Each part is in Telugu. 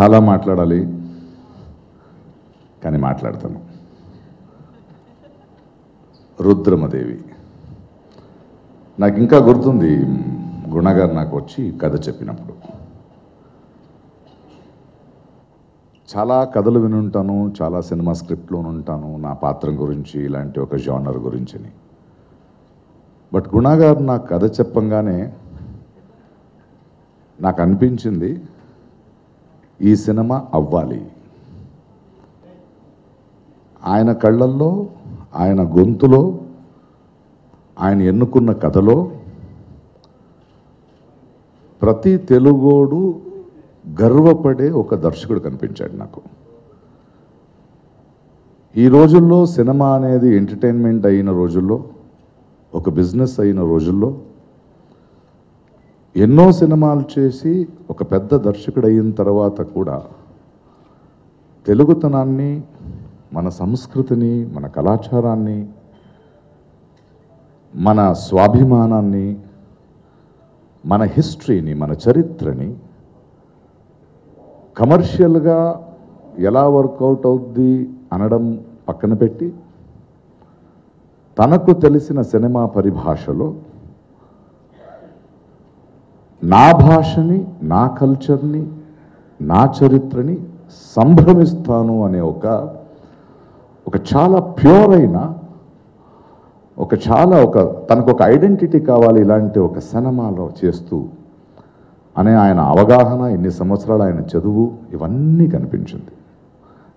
చాలా మాట్లాడాలి కానీ మాట్లాడతాను. రుద్రమదేవి నాకు ఇంకా గుర్తుంది. గుణగారు నాకు వచ్చి కథ చెప్పినప్పుడు చాలా కథలు వినుంటాను, చాలా సినిమా స్క్రిప్ట్లో ఉంటాను నా పాత్ర గురించి, ఇలాంటి ఒక జానర్ గురించి. బట్ గుణగారు నాకు కథ చెప్పంగానే నాకు అనిపించింది ఈ సినిమా అవ్వాలి. ఆయన కళ్ళల్లో, ఆయన గొంతులో, ఆయన ఎన్నుకున్న కథలో ప్రతి తెలుగోడు గర్వపడే ఒక దర్శకుడు కనిపించాడు నాకు. ఈ రోజుల్లో సినిమా అనేది ఎంటర్టైన్మెంట్ అయిన రోజుల్లో, ఒక బిజినెస్ అయిన రోజుల్లో ఎన్నో సినిమాలు చేసి ఒక పెద్ద దర్శకుడు అయిన తర్వాత కూడా తెలుగుతనాన్ని, మన సంస్కృతిని, మన కళాచారాన్ని, మన స్వాభిమానాన్ని, మన హిస్టరీని, మన చరిత్రని కమర్షియల్గా ఎలా వర్కౌట్ అవుద్ది అనడం పక్కన పెట్టి తనకు తెలిసిన సినిమా పరిభాషలో నా భాషని, నా కల్చర్ని, నా చరిత్రని సంభ్రమిస్తాను అనే ఒక చాలా ప్యూర్ అయిన తనకు ఒక ఐడెంటిటీ కావాలి ఇలాంటి ఒక సినిమాలో చేస్తూ అనే ఆయన అవగాహన, ఎన్ని సంవత్సరాలు ఆయన చదువు, ఇవన్నీ కనిపించింది.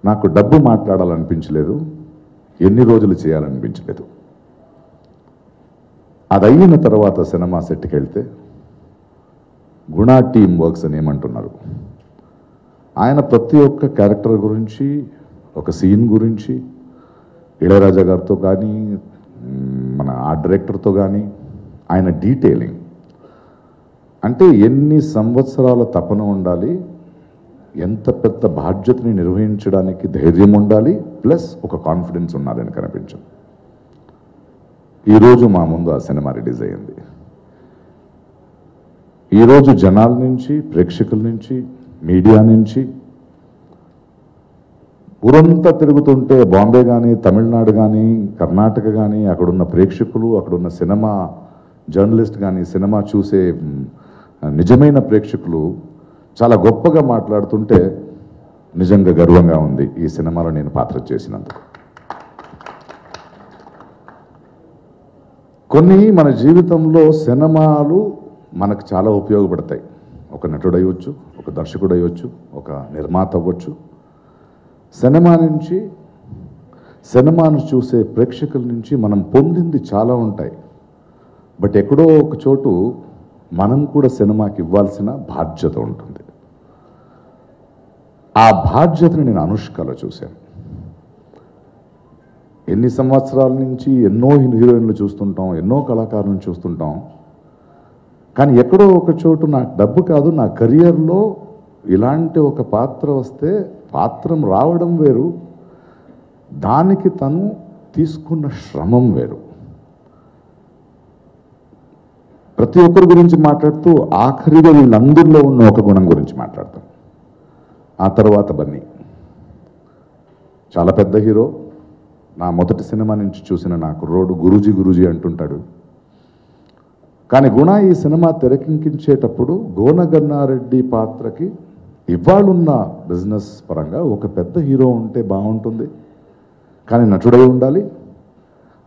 నాకు డబ్బు మాట్లాడాలనిపించలేదు, ఎన్ని రోజులు చేయాలనిపించలేదు. అది అయిన తర్వాత సినిమా సెట్కి వెళ్తే గుణ టీమ్ వర్క్స్ అని ఏమంటున్నారు. ఆయన ప్రతి ఒక్క క్యారెక్టర్ గురించి, ఒక సీన్ గురించి ఇళయరాజా గారితో కానీ, మన ఆ డైరెక్టర్తో కానీ ఆయన డీటెయిలింగ్, అంటే ఎన్ని సంవత్సరాల తపన ఉండాలి, ఎంత పెద్ద బాధ్యతని నిర్వహించడానికి ధైర్యం ఉండాలి, ప్లస్ ఒక కాన్ఫిడెన్స్ ఉండాలని కనిపించింది. ఈరోజు మా ముందు ఆ సినిమా రిలీజ్ అయ్యింది. ఈరోజు జనాల నుంచి, ప్రేక్షకుల నుంచి, మీడియా నుంచి ఊరంతా తిరుగుతుంటే బాంబే కానీ, తమిళనాడు కానీ, కర్ణాటక కానీ, అక్కడున్న ప్రేక్షకులు, అక్కడున్న సినిమా జర్నలిస్ట్ కానీ, సినిమా చూసే నిజమైన ప్రేక్షకులు చాలా గొప్పగా మాట్లాడుతుంటే నిజంగా గర్వంగా ఉంది ఈ సినిమాలో నేను పాత్ర చేసినందుకు. కొన్ని మన జీవితంలో సినిమాలు మనకు చాలా ఉపయోగపడతాయి. ఒక నటుడు అయ్యొచ్చు, ఒక దర్శకుడు అయ్యొచ్చు, ఒక నిర్మాత అవ్వచ్చు. సినిమాను చూసే ప్రేక్షకుల నుంచి మనం పొందింది చాలా ఉంటాయి. బట్ ఎక్కడో ఒక చోటు మనం కూడా సినిమాకి ఇవ్వాల్సిన బాధ్యత ఉంటుంది. ఆ బాధ్యతని నేను అనుష్కలో చూశాను. ఎన్ని సంవత్సరాల నుంచి ఎన్నో హీరోయిన్లు చూస్తుంటాం, ఎన్నో కళాకారులను చూస్తుంటాం. కానీ ఎక్కడో ఒక చోటు నాకు డబ్బు కాదు, నా కెరియర్లో ఇలాంటి ఒక పాత్ర వస్తే పాత్రం రావడం వేరు, దానికి తను తీసుకున్న శ్రమం వేరు. ప్రతి ఒక్కరి గురించి మాట్లాడుతూ ఆఖరిగా వీళ్ళందరిలో ఉన్న ఒక గుణం గురించి మాట్లాడతాం. ఆ తర్వాత బన్నీ చాలా పెద్ద హీరో. నా మొదటి సినిమా నుంచి చూసిన నా కుర్రోడు గురూజీ అంటుంటాడు. కానీ గుణ ఈ సినిమా తెరకెక్కించేటప్పుడు గోనగన్నారెడ్డి పాత్రకి ఇవాళున్న బిజినెస్ పరంగా ఒక పెద్ద హీరో ఉంటే బాగుంటుంది, కానీ నటుడై ఉండాలి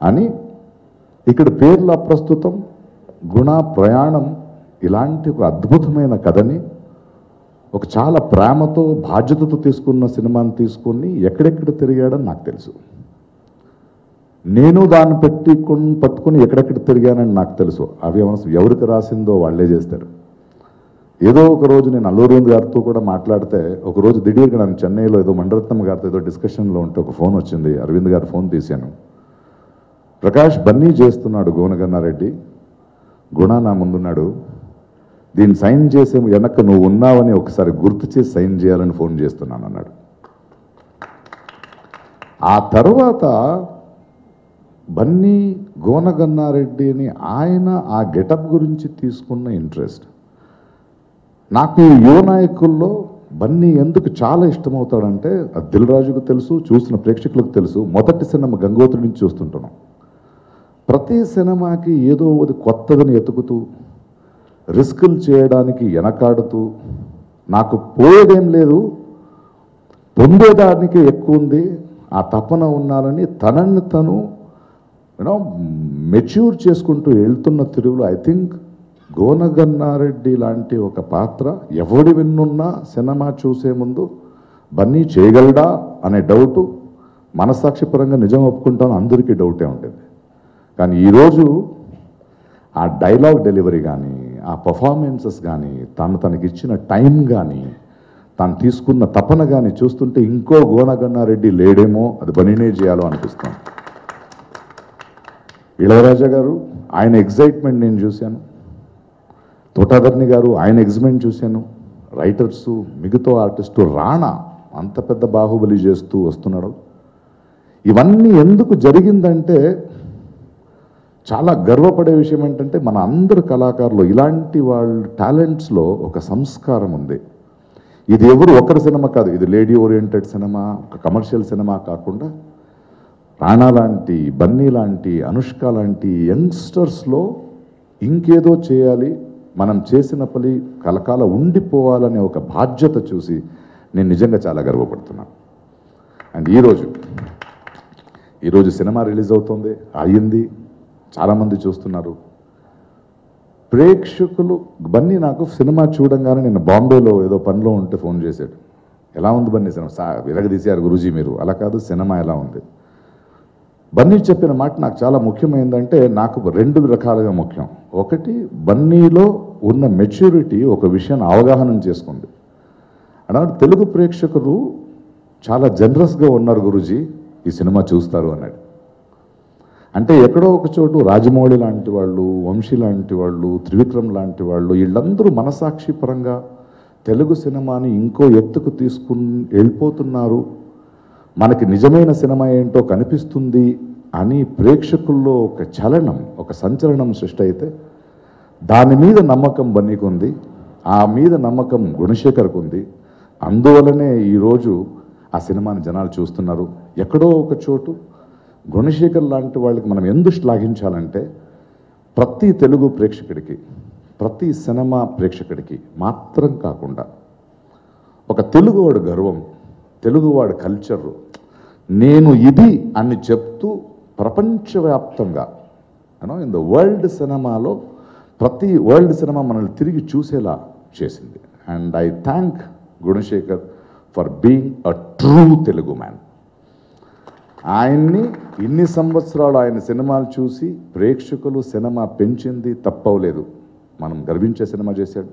అని ఇక్కడ పేర్ల ప్రస్తుతం గుణ ప్రయాణం ఇలాంటి ఒక అద్భుతమైన కథని ఒక చాలా ప్రేమతో, బాధ్యతతో తీసుకున్న సినిమాని తీసుకొని ఎక్కడెక్కడ తిరిగాడని నాకు తెలుసు. నేను దాన్ని పట్టుకుని ఎక్కడెక్కడ తిరిగానని నాకు తెలుసు. అవి ఎవరికి రాసిందో వాళ్ళే చేస్తారు. ఏదో ఒక రోజు నేను అల్లు అరవింద్ గారితో కూడా మాట్లాడితే, ఒకరోజు దిఢీర్గా నన్ను చెన్నైలో ఏదో మణిరత్నం గారితో ఏదో డిస్కషన్లో ఉంటే ఒక ఫోన్ వచ్చింది. అరవింద్ గారి ఫోన్ తీశాను. ప్రకాష్ బన్నీ చేస్తున్నాడు గోనగన్నారెడ్డి, గుణ నా ముందున్నాడు, దీన్ని సైన్ చేసే వెనక నువ్వు ఉన్నావని ఒకసారి గుర్తు చేసి సైన్ చేయాలని ఫోన్ చేస్తున్నాను అన్నాడు. ఆ తర్వాత బన్నీ గోనగన్నారెడ్డిని ఆయన ఆ గెటప్ గురించి తీసుకున్న ఇంట్రెస్ట్ నాకు యువ నాయకుల్లో బన్నీ ఎందుకు చాలా ఇష్టమవుతాడంటే అది దిల్ రాజుకు తెలుసు, చూసిన ప్రేక్షకులకు తెలుసు. మొదటి సినిమా గంగోత్రి నుంచి చూస్తుంటున్నాం. ప్రతి సినిమాకి ఏదో ఒకటి కొత్తదని ఎతుకుతూ రిస్కులు చేయడానికి వెనకాడుతూ నాకు పోయేదేం లేదు, పొందేదానికి ఎక్కువ ఉంది, ఆ తపన ఉన్నారని తనని తను మెచ్యూర్ చేసుకుంటూ వెళ్తున్న తిరుగులో ఐ థింక్ గోనగన్నారెడ్డి లాంటి ఒక పాత్ర ఎవడి విన్నున్నా సినిమా చూసే ముందు బన్నీ చేయగలడా అనే డౌటు మనసాక్షిపరంగా నిజం ఒప్పుకుంటాను, అందరికీ డౌటే ఉంటుంది. కానీ ఈరోజు ఆ డైలాగ్ డెలివరీ కానీ, ఆ పర్ఫార్మెన్సెస్ కానీ, తనకిచ్చిన టైం కానీ, తాను తీసుకున్న తపన కానీ చూస్తుంటే ఇంకో గోనగన్నారెడ్డి లేడేమో, అది బన్నీనే చేయాలో అనిపిస్తాను. ఇళయరాజా గారు ఆయన ఎగ్జైట్మెంట్ నేను చూశాను, తోటాధర్ని గారు ఆయన ఎగ్జైట్మెంట్ చూశాను, రైటర్సు, మిగతా ఆర్టిస్టు, రాణా అంత పెద్ద బాహుబలి చేస్తూ వస్తున్నాడు. ఇవన్నీ ఎందుకు జరిగిందంటే చాలా గర్వపడే విషయం ఏంటంటే మన అందరు కళాకారులు ఇలాంటి వాళ్ళ టాలెంట్స్లో ఒక సంస్కారం ఉంది. ఇది ఎవరు ఒకరి సినిమా కాదు, ఇది లేడీ ఓరియంటెడ్ సినిమా, ఒక కమర్షియల్ సినిమా కాకుండా రాణా లాంటి, బన్నీ లాంటి, అనుష్క లాంటి యంగ్స్టర్స్లో ఇంకేదో చేయాలి, మనం చేసిన పని కలకాల ఉండిపోవాలనే ఒక బాధ్యత చూసి నేను నిజంగా చాలా గర్వపడుతున్నాను. అండ్ ఈరోజు సినిమా రిలీజ్ అవుతుంది, అయ్యింది, చాలామంది చూస్తున్నారు. ప్రేక్షకులు బన్నీ నాకు సినిమా చూడంగానే నేను బాంబేలో ఏదో పనిలో ఉంటే ఫోన్ చేశాడు, ఎలా ఉంది బన్నీ సినిమా, విరగదీశారు గురూజీ మీరు, అలా కాదు సినిమా ఎలా ఉంది. బన్నీ చెప్పిన మాట నాకు చాలా ముఖ్యమైందంటే నాకు రెండు రకాలుగా ముఖ్యం. ఒకటి, బన్నీలో ఉన్న మెచ్యూరిటీ ఒక విషయాన్ని అవగాహన చేసుకుంది. అన్నాడు తెలుగు ప్రేక్షకులు చాలా జనరస్గా ఉన్నారు గురూజీ, ఈ సినిమా చూస్తారు అన్నాడు. అంటే ఎక్కడో ఒక చోటు రాజమౌళి లాంటి వాళ్ళు, వంశీ లాంటి వాళ్ళు, త్రివిక్రమ్ లాంటి వాళ్ళు, వీళ్ళందరూ మనసాక్షి పరంగా తెలుగు సినిమాని ఇంకో ఎత్తుకు తీసుకుని వెళ్ళిపోతున్నారు, మనకి నిజమైన సినిమా ఏంటో కనిపిస్తుంది అని ప్రేక్షకుల్లో ఒక చలనం, ఒక సంచలనం సృష్టి అయితే దాని మీద నమ్మకం బన్నీకి ఉంది, ఆ మీద నమ్మకం గుణశేఖర్కు ఉంది. అందువలనే ఈరోజు ఆ సినిమాని జనాలు చూస్తున్నారు. ఎక్కడో ఒక చోటు గుణశేఖర్ లాంటి వాళ్ళకి మనం ఎందుకు శ్లాఘించాలంటే ప్రతి తెలుగు ప్రేక్షకుడికి, ప్రతి సినిమా ప్రేక్షకుడికి మాత్రం కాకుండా ఒక తెలుగువాడు గర్వం, తెలుగువాడి కల్చరు, నేను ఇది అని చెప్తూ ప్రపంచవ్యాప్తంగా ఇన్ ద వరల్డ్ సినిమాలో ప్రతి వరల్డ్ సినిమా మనల్ని తిరిగి చూసేలా చేసింది. And I thank Gunasekhar for being a true Telugu man. ఆయన్ని ఇన్ని సంవత్సరాలు ఆయన సినిమాలు చూసి ప్రేక్షకులు సినిమా పెంచింది తప్పవలేదు, మనం గర్వించే సినిమా చేశాడు.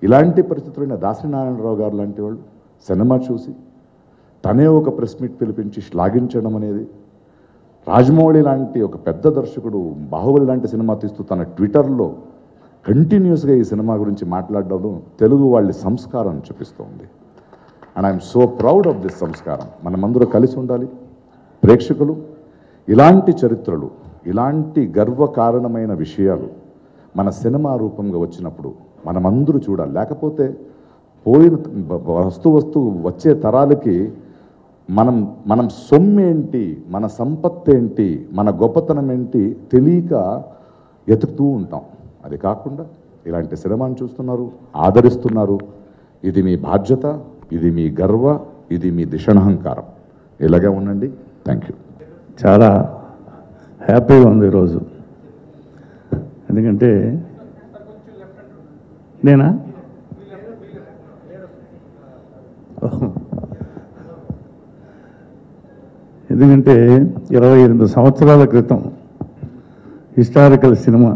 ఇలాంటి పరిస్థితుల్లో దాసరి నారాయణరావు గారు లాంటి వాళ్ళు సినిమా చూసి తనే ఒక ప్రెస్ మీట్ పిలిపించి శ్లాఘించడం అనేది, రాజమౌళి లాంటి ఒక పెద్ద దర్శకుడు బాహుబలి లాంటి సినిమా తీస్తూ తన ట్విట్టర్లో కంటిన్యూస్గా ఈ సినిమా గురించి మాట్లాడడం తెలుగు వాళ్ళ సంస్కారం చూపిస్తుంది. And I'm so proud of this సంస్కారం. మనమందరూ కలిసి ఉండాలి. ప్రేక్షకులు ఇలాంటి చరిత్రలు, ఇలాంటి గర్వకారణమైన విషయాలు మన సినిమా రూపంగా వచ్చినప్పుడు మనమందరూ చూడాలి. లేకపోతే పోయిన వస్తు వచ్చే తరాలకి మనం సొమ్మేంటి, మన సంపత్తి ఏంటి, మన గొప్పతనం ఏంటి తెలియక ఎతుకుతూ ఉంటాం. అది కాకుండా ఇలాంటి సినిమాను చూస్తున్నారు, ఆదరిస్తున్నారు. ఇది మీ బాధ్యత, ఇది మీ గర్వ, ఇది మీ దిశణహంకారం. ఇలాగే ఉండండి. Thank you. చాలా హ్యాపీగా ఉంది ఈరోజు. ఎందుకంటే నేనా ఎందుకంటే 28 సంవత్సరాల క్రితం హిస్టారికల్ సినిమా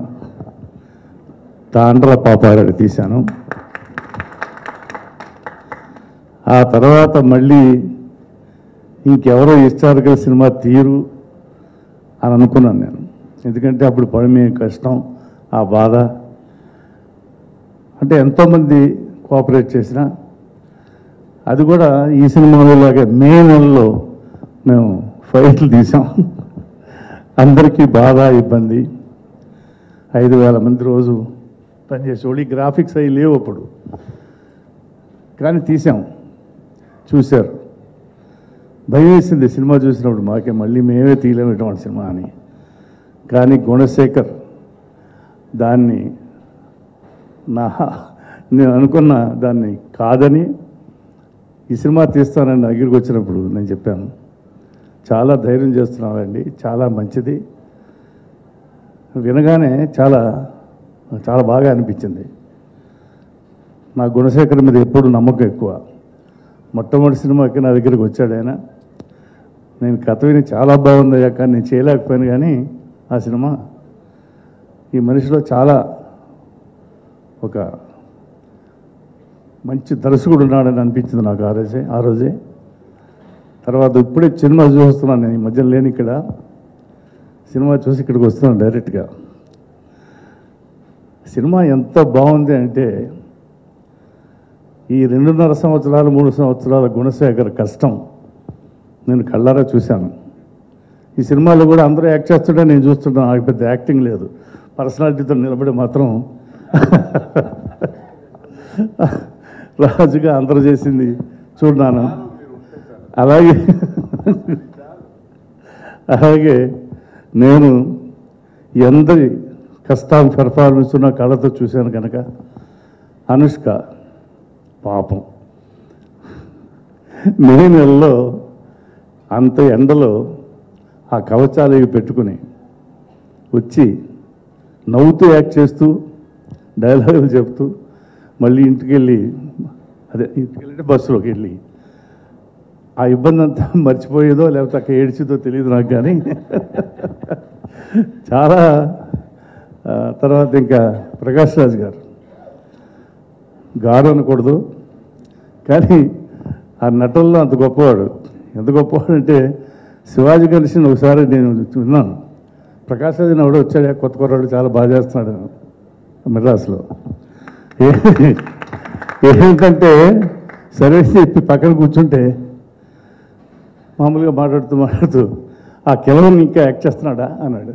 తాండ్ర పాపారాయుడు తీశాను. ఆ తర్వాత మళ్ళీ ఇంకెవరో హిస్టారికల్ సినిమా తీరు అని అనుకున్నాను నేను. ఎందుకంటే అప్పుడు పడిమే కష్టం, ఆ బాధ, అంటే ఎంతోమంది కోఆపరేట్ చేసిన, అది కూడా ఈ సినిమాలాగే మే నెలలో మేము ఫైట్లు తీసాం. అందరికీ బాధ, ఇబ్బంది. 5,000 మంది రోజు పనిచేసేవాళ్ళు. ఈ గ్రాఫిక్స్ అవి లేవు అప్పుడు. కానీ తీసాం, చూశారు. భయం వేసింది సినిమా చూసినప్పుడు మాకే, మళ్ళీ మేమే తీయలేము ఇటువంటి సినిమా అని. కానీ గుణశేఖర్ దాన్ని నేను అనుకున్న దాన్ని కాదని ఈ సినిమా తీస్తానని నా దగ్గరికి వచ్చినప్పుడు నేను చెప్పాను, చాలా ధైర్యం చేస్తున్నారండి, చాలా మంచిది. వినగానే చాలా చాలా బాగా అనిపించింది. నా గుణశేఖర్ మీద ఎప్పుడు నమ్మకం ఎక్కువ. మొట్టమొదటి సినిమాకి నా దగ్గరికి వచ్చాడు ఆయన. నేను కథ విని చాలా బాగుందయ్యా, కానీ నేను చేయలేకపోయాను. కానీ ఆ సినిమా ఈ మనిషిలో చాలా ఒక మంచి దర్శకుడు ఉన్నాడని అనిపించింది నాకు ఆ రోజే. తర్వాత ఇప్పుడే సినిమా చూస్తున్నాను నేను, ఈ మధ్యలో లేని ఇక్కడ సినిమా చూసి ఇక్కడికి వస్తున్నాను డైరెక్ట్గా. సినిమా ఎంత బాగుంది అంటే, ఈ 2.5 సంవత్సరాలు 3 సంవత్సరాల గుణశేఖర్ కష్టం నేను కళ్ళారా చూశాను. ఈ సినిమాలో కూడా అందరూ యాక్ట్ చేస్తుంటే నేను చూస్తున్నాను, నాకు పెద్ద యాక్టింగ్ లేదు, పర్సనాలిటీతో నిలబడి మాత్రం రాజుగా అందరూ చేసింది చూడన్నాను. అలాగే నేను ఎందరి కష్టాలు పెర్ఫార్మెన్స్ ఉన్న కళతో చూశాను కనుక. అనుష్క పాపం మే నెలలో అంత ఎండలో ఆ కవచాలు ఇవి పెట్టుకుని వచ్చి నవ్వుతూ యాక్ట్ చేస్తూ డైలాగులు చెప్తూ మళ్ళీ ఇంటికి వెళ్ళి బస్సులోకి వెళ్ళి ఆ ఇబ్బంది అంతా మర్చిపోయేదో లేకపోతే అక్కడ ఏడ్చిదో తెలియదు నాకు. కానీ చాలా తర్వాత ఇంకా ప్రకాష్ రాజ్ గారు అనకూడదు, కానీ ఆ నటుల్లో అంత గొప్పవాడు. ఎంత గొప్పవాడు అంటే, శివాజీ గణేషన్ ఒకసారి నేను విన్నాను, ప్రకాష్ రాజ్ ఎవడో వచ్చాడు, కొత్త కుర్రాడు చాలా బాగా చేస్తున్నాడు మెడ్రాస్లో. ఏంటంటే సరే చెప్పి పక్కన కూర్చుంటే మామూలుగా మాట్లాడుతూ ఆ కెలవన్ ఇంకా యాక్ట్ చేస్తున్నాడా అన్నాడు.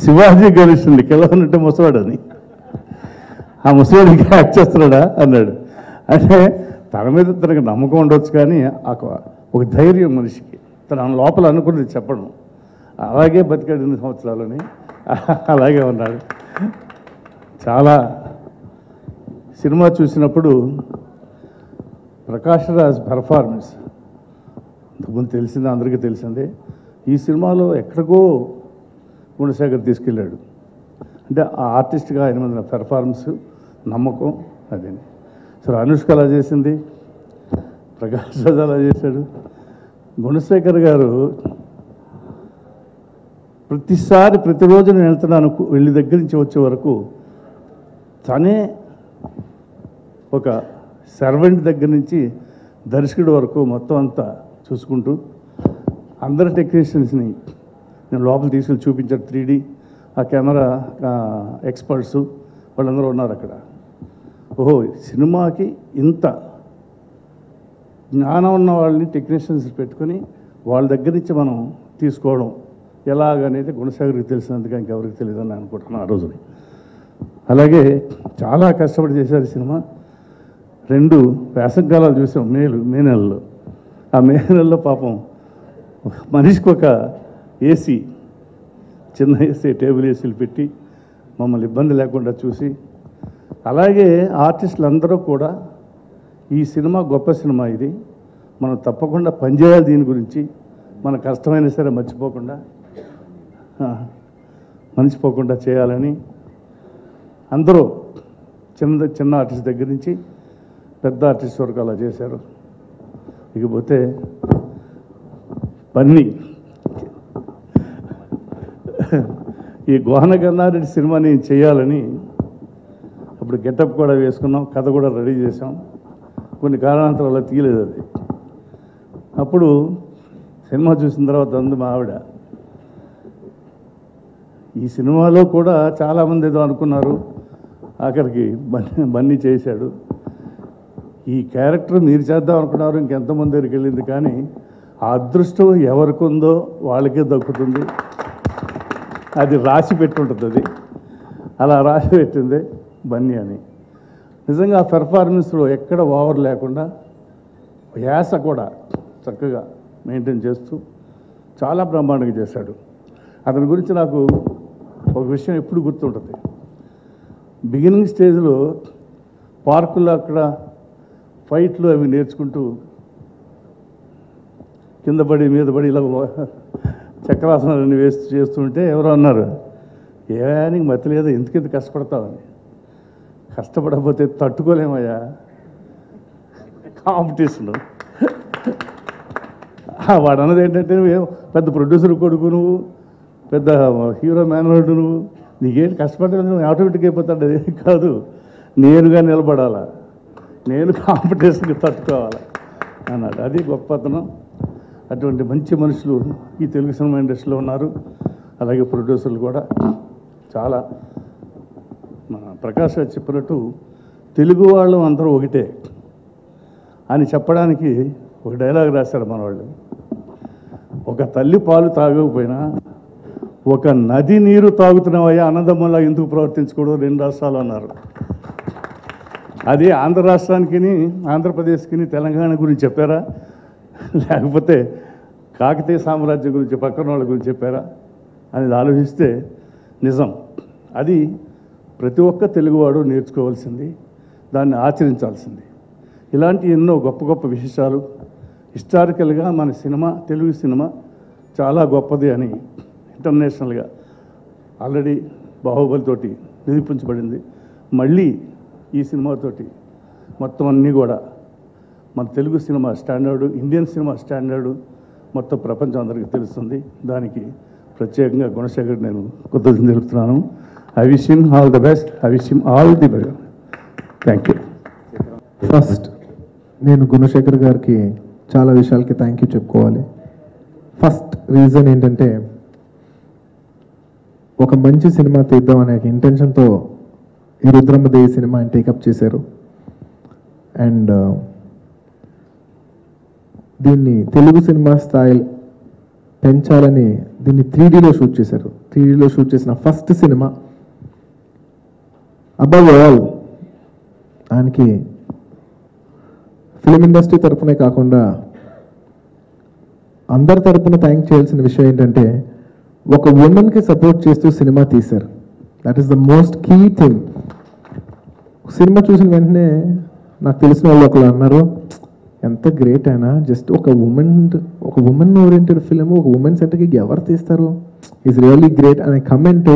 శివాజీ గణేషన్ కెలవన్ అంటే ముసవాడని, ఆ ముసవాడు ఇంకా యాక్ట్ చేస్తున్నాడా అన్నాడు. అంటే తన మీద తనకు నమ్మకం ఉండొచ్చు, కానీ ఒక ధైర్యం మనిషికి, తన లోపల అనుకున్నది చెప్పడం. అలాగే బతికాడు 2 సంవత్సరాలని, అలాగే ఉన్నాడు. చాలా సినిమా చూసినప్పుడు ప్రకాష్ రాజ్ పెర్ఫార్మెన్స్ ఇంతకుముందు తెలిసిందే, అందరికీ తెలిసిందే. ఈ సినిమాలో ఎక్కడికో గుణశేఖర్ తీసుకెళ్ళాడు. అంటే ఆ ఆర్టిస్ట్గా ఆయన మీద పెర్ఫార్మెన్స్, నమ్మకం అదే. సరే అనుష్క అలా చేసింది, ప్రకాష్ రాజ్ అలా చేశాడు. గుణశేఖర్ గారు ప్రతిరోజు నేను వెళ్తున్నాను, వెళ్ళి దగ్గర నుంచి వచ్చే వరకు తనే ఒక సర్వెంట్ దగ్గర నుంచి దర్శకుడి వరకు మొత్తం అంతా చూసుకుంటూ అందరు టెక్నీషియన్స్ని నేను లోపల తీసుకెళ్ళి చూపించాడు. 3D ఆ కెమెరా ఎక్స్పర్ట్స్ వాళ్ళందరూ ఉన్నారు అక్కడ. ఓహో, సినిమాకి ఇంత జ్ఞానం ఉన్న వాళ్ళని టెక్నీషియన్స్ పెట్టుకొని వాళ్ళ దగ్గర నుంచి మనం తీసుకోవడం ఎలాగనేది గుణశేఖర్కి తెలిసినందుకు ఇంకెవరికి తెలియదని అనుకుంటున్నాను ఆ రోజుని. అలాగే చాలా కష్టపడి చేశారు సినిమా. 2 వేసవికాలాలు చూసాం మే నెలలో. ఆ మే నెలలో పాపం మనిషికి ఒక ఏసీ, చిన్న ఏసీ, టేబుల్ ఏసీలు పెట్టి మమ్మల్ని ఇబ్బంది లేకుండా చూసి, అలాగే ఆర్టిస్టులు అందరూ కూడా ఈ సినిమా గొప్ప సినిమా, ఇది మనం తప్పకుండా పనిచేయాలి, దీని గురించి మన కష్టమైనా సరే మర్చిపోకుండా చేయాలని అందరూ చిన్న ఆర్టిస్ట్ దగ్గర నుంచి పెద్ద ఆర్టిస్ట్ వరకు అలా చేశారు. ఇకపోతే బన్నీ, ఈ గోన గన్నారెడ్డి సినిమా నేను చేయాలని అప్పుడు గెటప్ కూడా వేసుకున్నాం, కథ కూడా రెడీ చేసాం. కొన్ని కారణాంతరాలు తీయలేదు అది. అప్పుడు సినిమా చూసిన తర్వాత అందు మా ఆవిడ, ఈ సినిమాలో కూడా చాలామంది ఏదో అనుకున్నారు, ఆఖరికి బన్నీ చేశాడు. ఈ క్యారెక్టర్ మీరు చేద్దాం అనుకున్నారు, ఇంకెంతమంది దగ్గరికి వెళ్ళింది, కానీ ఆ అదృష్టం ఎవరికి ఉందో వాళ్ళకే దక్కుతుంది. అది రాసి పెట్టుంటుంది, అది అలా రాసి పెట్టింది బన్నీ అని. నిజంగా ఆ పెర్ఫార్మెన్స్లో ఎక్కడ ఓవర్ లేకుండా యాస కూడా చక్కగా మెయింటైన్ చేస్తూ చాలా బ్రహ్మాండంగా చేశాడు. అతని గురించి నాకు ఒక విషయం ఎప్పుడు గుర్తుంటుంది. బిగినింగ్ స్టేజ్లో పార్కుల్లో అక్కడ ఫైట్లు అవి నేర్చుకుంటూ కింద పడి మీద పడి ఇలా చక్రాసనాలన్నీ వేస్తూ చేస్తుంటే ఎవరో అన్నారు, నీకు మతి లేదా, ఎందుకెంత కష్టపడతావని. కష్టపడకపోతే తట్టుకోలేమయ్యా కాంపిటీషన్. వాడు అన్నది ఏంటంటే నువ్వు పెద్ద ప్రొడ్యూసర్ కొడుకు, నువ్వు పెద్ద హీరో మేనర్డు, నువ్వు నీకేంటి కష్టపడలేదు, నువ్వు ఆటోమేటిక్ అయిపోతాడు. అది కాదు, నేనుగా నిలబడాలా, నేను కాంపిటీషన్కి తట్టుకోవాలా అన్నాడు. అది గొప్పతనం. అటువంటి మంచి మనుషులు ఈ తెలుగు సినిమా ఇండస్ట్రీలో ఉన్నారు. అలాగే ప్రొడ్యూసర్లు కూడా చాలా. మన ప్రకాష్ గారు చెప్పినట్టు తెలుగు వాళ్ళు అందరూ ఒకటే అని చెప్పడానికి ఒక డైలాగ్ రాశారు మన వాళ్ళు. ఒక తల్లి పాలు తాగకపోయినా ఒక నది నీరు తాగుతున్నావయ్యా, అన్నదమ్ములా ఎందుకు ప్రవర్తించకూడదు 2 రాష్ట్రాలు అన్నారు. అది ఆంధ్ర రాష్ట్రానికి, ఆంధ్రప్రదేశ్కి, తెలంగాణ గురించి చెప్పారా, లేకపోతే కాకతీయ సామ్రాజ్యం గురించి పక్కన వాళ్ళ గురించి చెప్పారా అనేది ఆలోచిస్తే నిజం. అది ప్రతి ఒక్క తెలుగువాడు నేర్చుకోవాల్సింది, దాన్ని ఆచరించాల్సింది. ఇలాంటి ఎన్నో గొప్ప గొప్ప విశేషాలు. హిస్టారికల్గా మన సినిమా, తెలుగు సినిమా చాలా గొప్పది అని ఇంటర్నేషనల్గా ఆల్రెడీ బాహుబలితోటి నిరూపించబడింది. మళ్ళీ ఈ సినిమాతోటి మొత్తం అన్నీ కూడా మన Telugu cinema standard, Indian cinema standard మొత్తం ప్రపంచం అందరికీ తెలుస్తుంది. దానికి ప్రత్యేకంగా గుణశేఖర్ నేను కృతజ్ఞతలు తెలుపుతున్నాను. I wish him all the best. I wish him all the best. Thank you. First నేను గుణశేఖర్ గారికి చాలా విషయాలకి థ్యాంక్ యూ చెప్పుకోవాలి. ఫస్ట్ రీజన్ ఏంటంటే, ఒక మంచి సినిమా తీద్దాం అనే ఇంటెన్షన్తో ఈ రుద్రమ్మదేవి సినిమా టేకప్ చేశారు. అండ్ దీన్ని తెలుగు సినిమా స్థాయి పెంచాలని దీన్ని 3Dలో షూట్ చేశారు. 3Dలో షూట్ చేసిన ఫస్ట్ సినిమా. అబవ్ ఆల్ ఆయనకి ఫిలిం ఇండస్ట్రీ తరఫునే కాకుండా అందరి తరఫున థ్యాంక్ చేయాల్సిన విషయం ఏంటంటే, ఒక ఉమెన్కి సపోర్ట్ చేస్తూ సినిమా తీశారు. That is the most key thing. Cinema చూసిన వెంటనే నాకు తెలిసిన వాళ్ళు ఒకళ్ళు అన్నారు, ఎంత గ్రేట్ అయినా జస్ట్ ఒక ఉమెన్ ఓరియంటెడ్ ఫిలిం ఒక ఉమెన్ సెంటర్కి ఎవరు తీస్తారు, ఈజ్ రియల్లీ గ్రేట్ అనే కమెంట్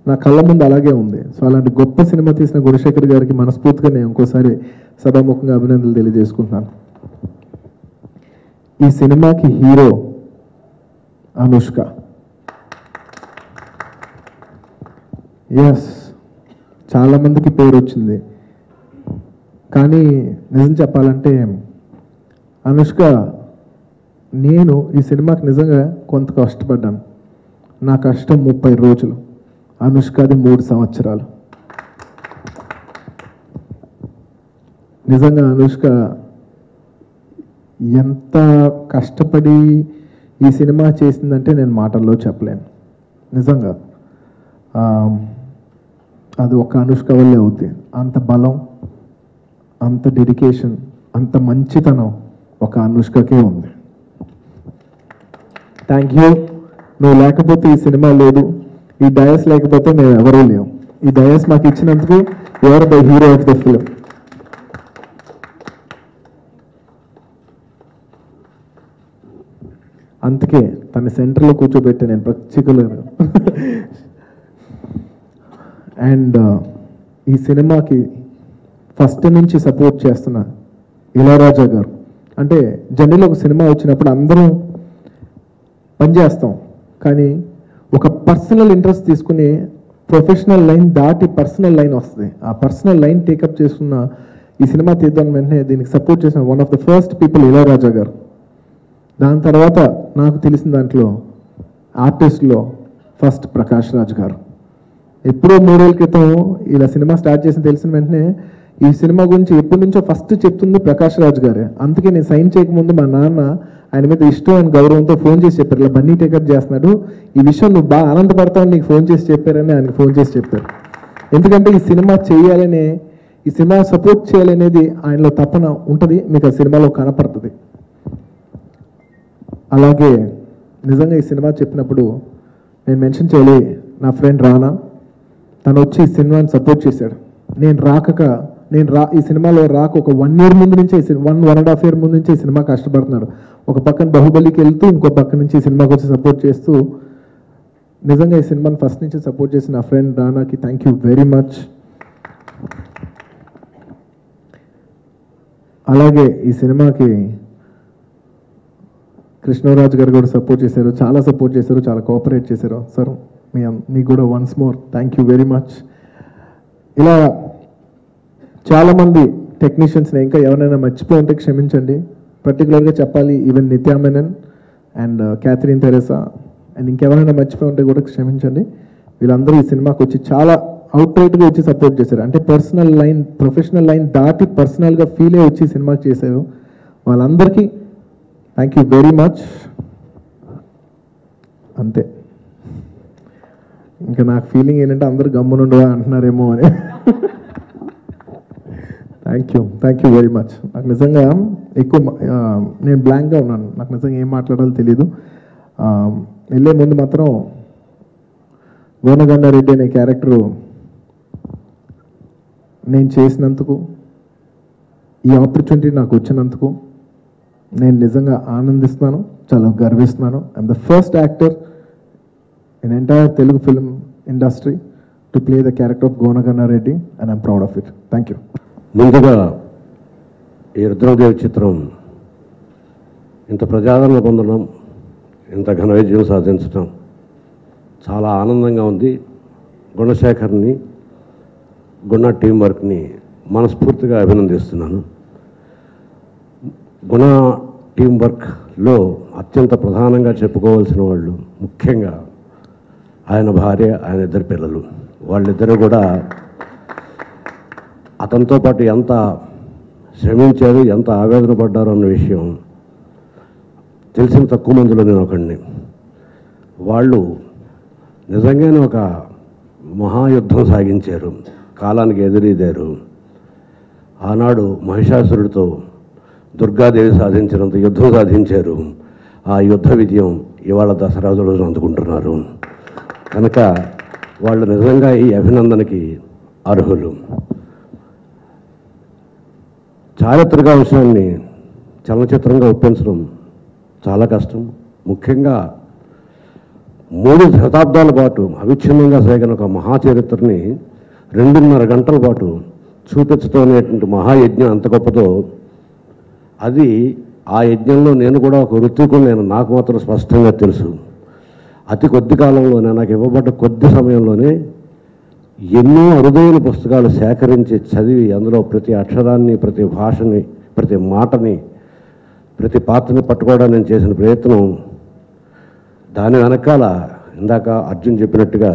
నా కళ్ళ ముందు అలాగే ఉంది. సో అలాంటి గొప్ప సినిమా తీసిన గుణశేఖర్ గారికి మనస్ఫూర్తిగా నేను ఇంకోసారి సభాముఖంగా అభినందనలు తెలియజేసుకుంటున్నాను. ఈ సినిమాకి హీరో అనుష్క. ఎస్, చాలామందికి పేరు వచ్చింది, కానీ నిజం చెప్పాలంటే అనుష్క, నేను ఈ సినిమాకి నిజంగా కొంత కష్టపడ్డాను. నా కష్టం 30 రోజులు, అనుష్కది 3 సంవత్సరాలు. నిజంగా అనుష్క ఎంత కష్టపడి ఈ సినిమా చేసిందంటే నేను మాటల్లో చెప్పలేను. నిజంగా అది ఒక అనుష్క వల్లే అవుతుంది. అంత బలం, అంత డెడికేషన్, అంత మంచితనం ఒక అనుష్కకే ఉంది. Thank you. నువ్వు లేకపోతే ఈ సినిమా లేదు, ఈ డయస్ లేకపోతే మేము ఎవరూ లేవు. ఈ డయస్ మాకు ఇచ్చినందుకు you are the hero of the film. అందుకే తన సెంటర్లో కూర్చోబెట్టి నేను ప్రత్యేకలేదు. అండ్ ఈ సినిమాకి ఫస్ట్ నుంచి సపోర్ట్ చేస్తున్న ఇళయరాజా గారు. అంటే జనరల్ ఒక సినిమా వచ్చినప్పుడు అందరం పనిచేస్తాం, కానీ ఒక పర్సనల్ ఇంట్రెస్ట్ తీసుకుని ప్రొఫెషనల్ లైన్ దాటి పర్సనల్ లైన్ వస్తుంది. ఆ పర్సనల్ లైన్ టేకప్ చేసుకున్న ఈ సినిమా తీద్దాం వెంటనే దీనికి సపోర్ట్ చేసిన one of the first people Ilaiyaraaja గారు. దాని తర్వాత నాకు తెలిసిన దాంట్లో ఆర్టిస్ట్లో ఫస్ట్ ప్రకాష్ రాజ్ గారు. ఎప్పుడో 3 ఏళ్ళ క్రితం ఇలా సినిమా స్టార్ట్ చేసి తెలిసిన వెంటనే ఈ సినిమా గురించి ఎప్పటి నుంచో ఫస్ట్ చెప్తుంది ప్రకాష్ రాజ్ గారే. అందుకే నేను సైన్ చేయకముందు మా నాన్న ఆయన మీద ఇష్టం అని గౌరవంతో ఫోన్ చేసి చెప్పారు, ఇలా బన్నీ టేకప్ చేస్తున్నాడు, ఈ విషయం నువ్వు బాగా ఆనందపడతావని నీకు ఫోన్ చేసి చెప్పారని ఆయనకు ఫోన్ చేసి చెప్పారు. ఎందుకంటే ఈ సినిమా చేయాలనే ఈ సినిమా సపోర్ట్ చేయాలనేది ఆయనలో తపన ఉంటుంది, మీకు ఆ సినిమాలో కనపడుతుంది. అలాగే నిజంగా ఈ సినిమా చెప్పినప్పుడు నేను మెన్షన్ చేయాలి, నా ఫ్రెండ్ రానా తను వచ్చి ఈ సినిమాని సపోర్ట్ చేశాడు. ఈ సినిమాలో రాక ఒక 1 year ముందు నుంచే 1.5 year ముందు నుంచే ఈ సినిమా కష్టపడుతున్నాడు. ఒక పక్కన బాహుబలికి వెళ్తూ ఇంకో పక్క నుంచి ఈ సినిమాకి వచ్చి సపోర్ట్ చేస్తూ, నిజంగా ఈ సినిమాని ఫస్ట్ నుంచి సపోర్ట్ చేసిన నా ఫ్రెండ్ రానాకి థ్యాంక్ యూ వెరీ మచ్. అలాగే ఈ సినిమాకి కృష్ణరాజు గారు కూడా సపోర్ట్ చేశారు, చాలా సపోర్ట్ చేశారు, చాలా కోఆపరేట్ చేశారు. సార్ మీకు కూడా once more thank you very much. ఇలా చాలామంది టెక్నీషియన్స్ని ఇంకా ఎవరైనా మర్చిపోయి ఉంటే క్షమించండి. పర్టికులర్గా చెప్పాలి, even Nithya Menen and Catherine Tresa and ఇంకెవరైనా మర్చిపోయి ఉంటే కూడా క్షమించండి. వీళ్ళందరూ ఈ సినిమాకి వచ్చి చాలా అవుట్రైట్గా వచ్చి సపోర్ట్ చేశారు. అంటే పర్సనల్ లైన్, ప్రొఫెషనల్ లైన్ దాటి పర్సనల్గా ఫీల్ అయ్యి వచ్చి సినిమాకి చేశారు. వాళ్ళందరికీ థ్యాంక్ యూ వెరీ మచ్. అంతే, ఇంకా నాకు ఫీలింగ్ ఏంటంటే అందరూ గమ్మునుండగా అంటున్నారేమో అని. Thank you very much. నాకు నిజంగా నేను బ్లాంక్గా ఉన్నాను, నాకు నిజంగా ఏం మాట్లాడాలో తెలీదు. వెళ్ళే ముందు మాత్రం గోనగన్నారెడ్డి అనే క్యారెక్టరు నేను చేసినందుకు, ఈ ఆపర్చునిటీ నాకు వచ్చినందుకు నేను నిజంగా ఆనందిస్తున్నాను, చాలా గర్విస్తున్నాను. I'm the first actor in entire Telugu film industry to play the character of Gona Ganna Reddy and I'm proud of it. Thank you. ముందుగా ఈ రుద్రమదేవి చిత్రం ఇంత ప్రజాదరణ పొందడం, ఇంత ఘన విజయం సాధించడం చాలా ఆనందంగా ఉంది. గుణశేఖర్ని, గుణ టీం వర్క్ని మనస్ఫూర్తిగా అభినందిస్తున్నాను. గుణ టీం వర్క్లో అత్యంత ప్రధానంగా చెప్పుకోవాల్సిన వాళ్ళు ముఖ్యంగా ఆయన భార్య, ఆయన 2 పిల్లలు. వాళ్ళిద్దరూ కూడా అతనితో పాటు ఎంత శ్రమించారు, ఎంత ఆవేదన పడ్డారు అన్న విషయం తెలిసిన తక్కువ మందిలో నేను ఒకడిని. వాళ్ళు నిజంగానే ఒక మహాయుద్ధం సాగించారు, కాలానికి ఎదురీదారు. ఆనాడు మహిషాసురుడితో దుర్గాదేవి సాధించినంత యుద్ధం సాధించారు. ఆ యుద్ధ విజయం ఇవాళ దసరా రోజున అందుకుంటున్నారు. కనుక వాళ్ళు నిజంగా ఈ అభినందనకి అర్హులు. చారిత్రక అంశాన్ని చలనచిత్రంగా ఒప్పించడం చాలా కష్టం. ముఖ్యంగా 3 శతాబ్దాల పాటు అవిచ్ఛిన్నంగా సాగిన ఒక మహాచరిత్రని 2.5 గంటల పాటు చూపించడం అనేటువంటి మహాయజ్ఞం అంత గొప్పదో, అది ఆ యజ్ఞంలో నేను కూడా ఒక ఋత్వికుడు, నాకు మాత్రం స్పష్టంగా తెలుసు. అతి కొద్ది కాలంలోనే, నాకు ఇవ్వబడ్డ కొద్ది సమయంలోనే ఎన్నో అరుదైన పుస్తకాలు సేకరించి చదివి అందులో ప్రతి అక్షరాన్ని, ప్రతి భాషని, ప్రతి మాటని, ప్రతి పాత్రని పట్టుకోవడానికి నేను చేసిన ప్రయత్నం, దాని వెనకాల ఇందాక అర్జున్ చెప్పినట్టుగా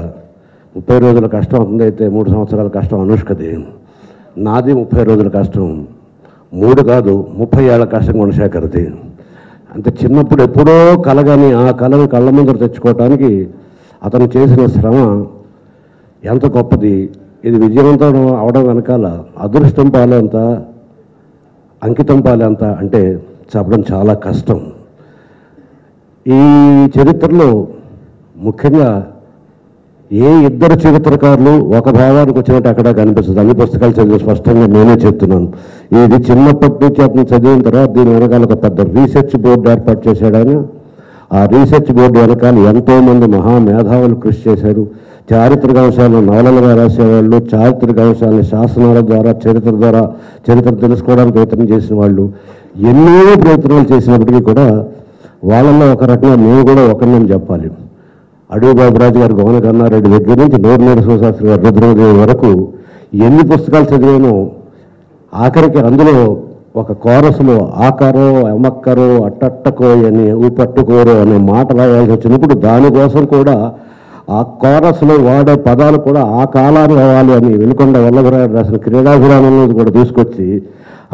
30 రోజుల కష్టం అవుతుంది. అయితే 3 సంవత్సరాల కష్టం అనుష్కది. నాది 30 రోజుల కష్టం, 3 కాదు 30 ఏళ్ల కష్టం గుణశేఖర్ది. అంటే చిన్నప్పుడు ఎప్పుడో కలగాని ఆ కళను కళ్ళ ముందర తెచ్చుకోవటానికి అతను చేసిన శ్రమ ఎంత గొప్పది. ఇది విజయవంతం అవడం వెనకాల అదృష్టం పాలేంత, అంకితం పాలేంత అంటే చెప్పడం చాలా కష్టం. ఈ చరిత్రలో ముఖ్యంగా ఏ 2 చరిత్రకారులు ఒక భావానికి వచ్చినట్టు అక్కడ కనిపిస్తుంది. అన్ని పుస్తకాలు చదివి స్పష్టంగా నేనే చెప్తున్నాను. ఇది చిన్నప్పటి నుంచి అతను చదివిన తర్వాత దీని వెనకాల ఒక పెద్ద రీసెర్చ్ బోర్డు ఏర్పాటు చేశాడు ఆయన. ఆ రీసెర్చ్ బోర్డు వెనకాల ఎంతోమంది మహామేధావులు కృషి చేశారు. చారిత్రక అంశాలను నవలలుగా రాసేవాళ్ళు, చారిత్రక అంశాలని శాసనాల ద్వారా, చరిత్ర తెలుసుకోవడానికి ప్రయత్నం చేసిన వాళ్ళు ఎన్నో ప్రయత్నాలు చేసినప్పటికీ కూడా వాళ్ళల్లో ఒక రకంగా మేము కూడా ఒకరిని చెప్పాలి. అడవి బాబురాజు గారు, గోనగన్నారెడ్డి దగ్గర నుంచి నూరు నరసింహశాస్త్రి గారు, రుద్రమదేవి వరకు ఎన్ని పుస్తకాలు చదివానో ఆఖరికి అందులో ఒక కోరసులో ఆకారో, అమక్కరో, అట్టట్టకో అని, ఊపట్టుకోరో అనే మాట రాయాల్సి వచ్చినప్పుడు దానికోసం కూడా ఆ కోరస్లో వాడే పదాలు కూడా ఆ కాలాన్ని అవ్వాలి అని వెనుకొండ వల్లభరాయుడు రాసిన క్రీడాభిరామంలో కూడా తీసుకొచ్చి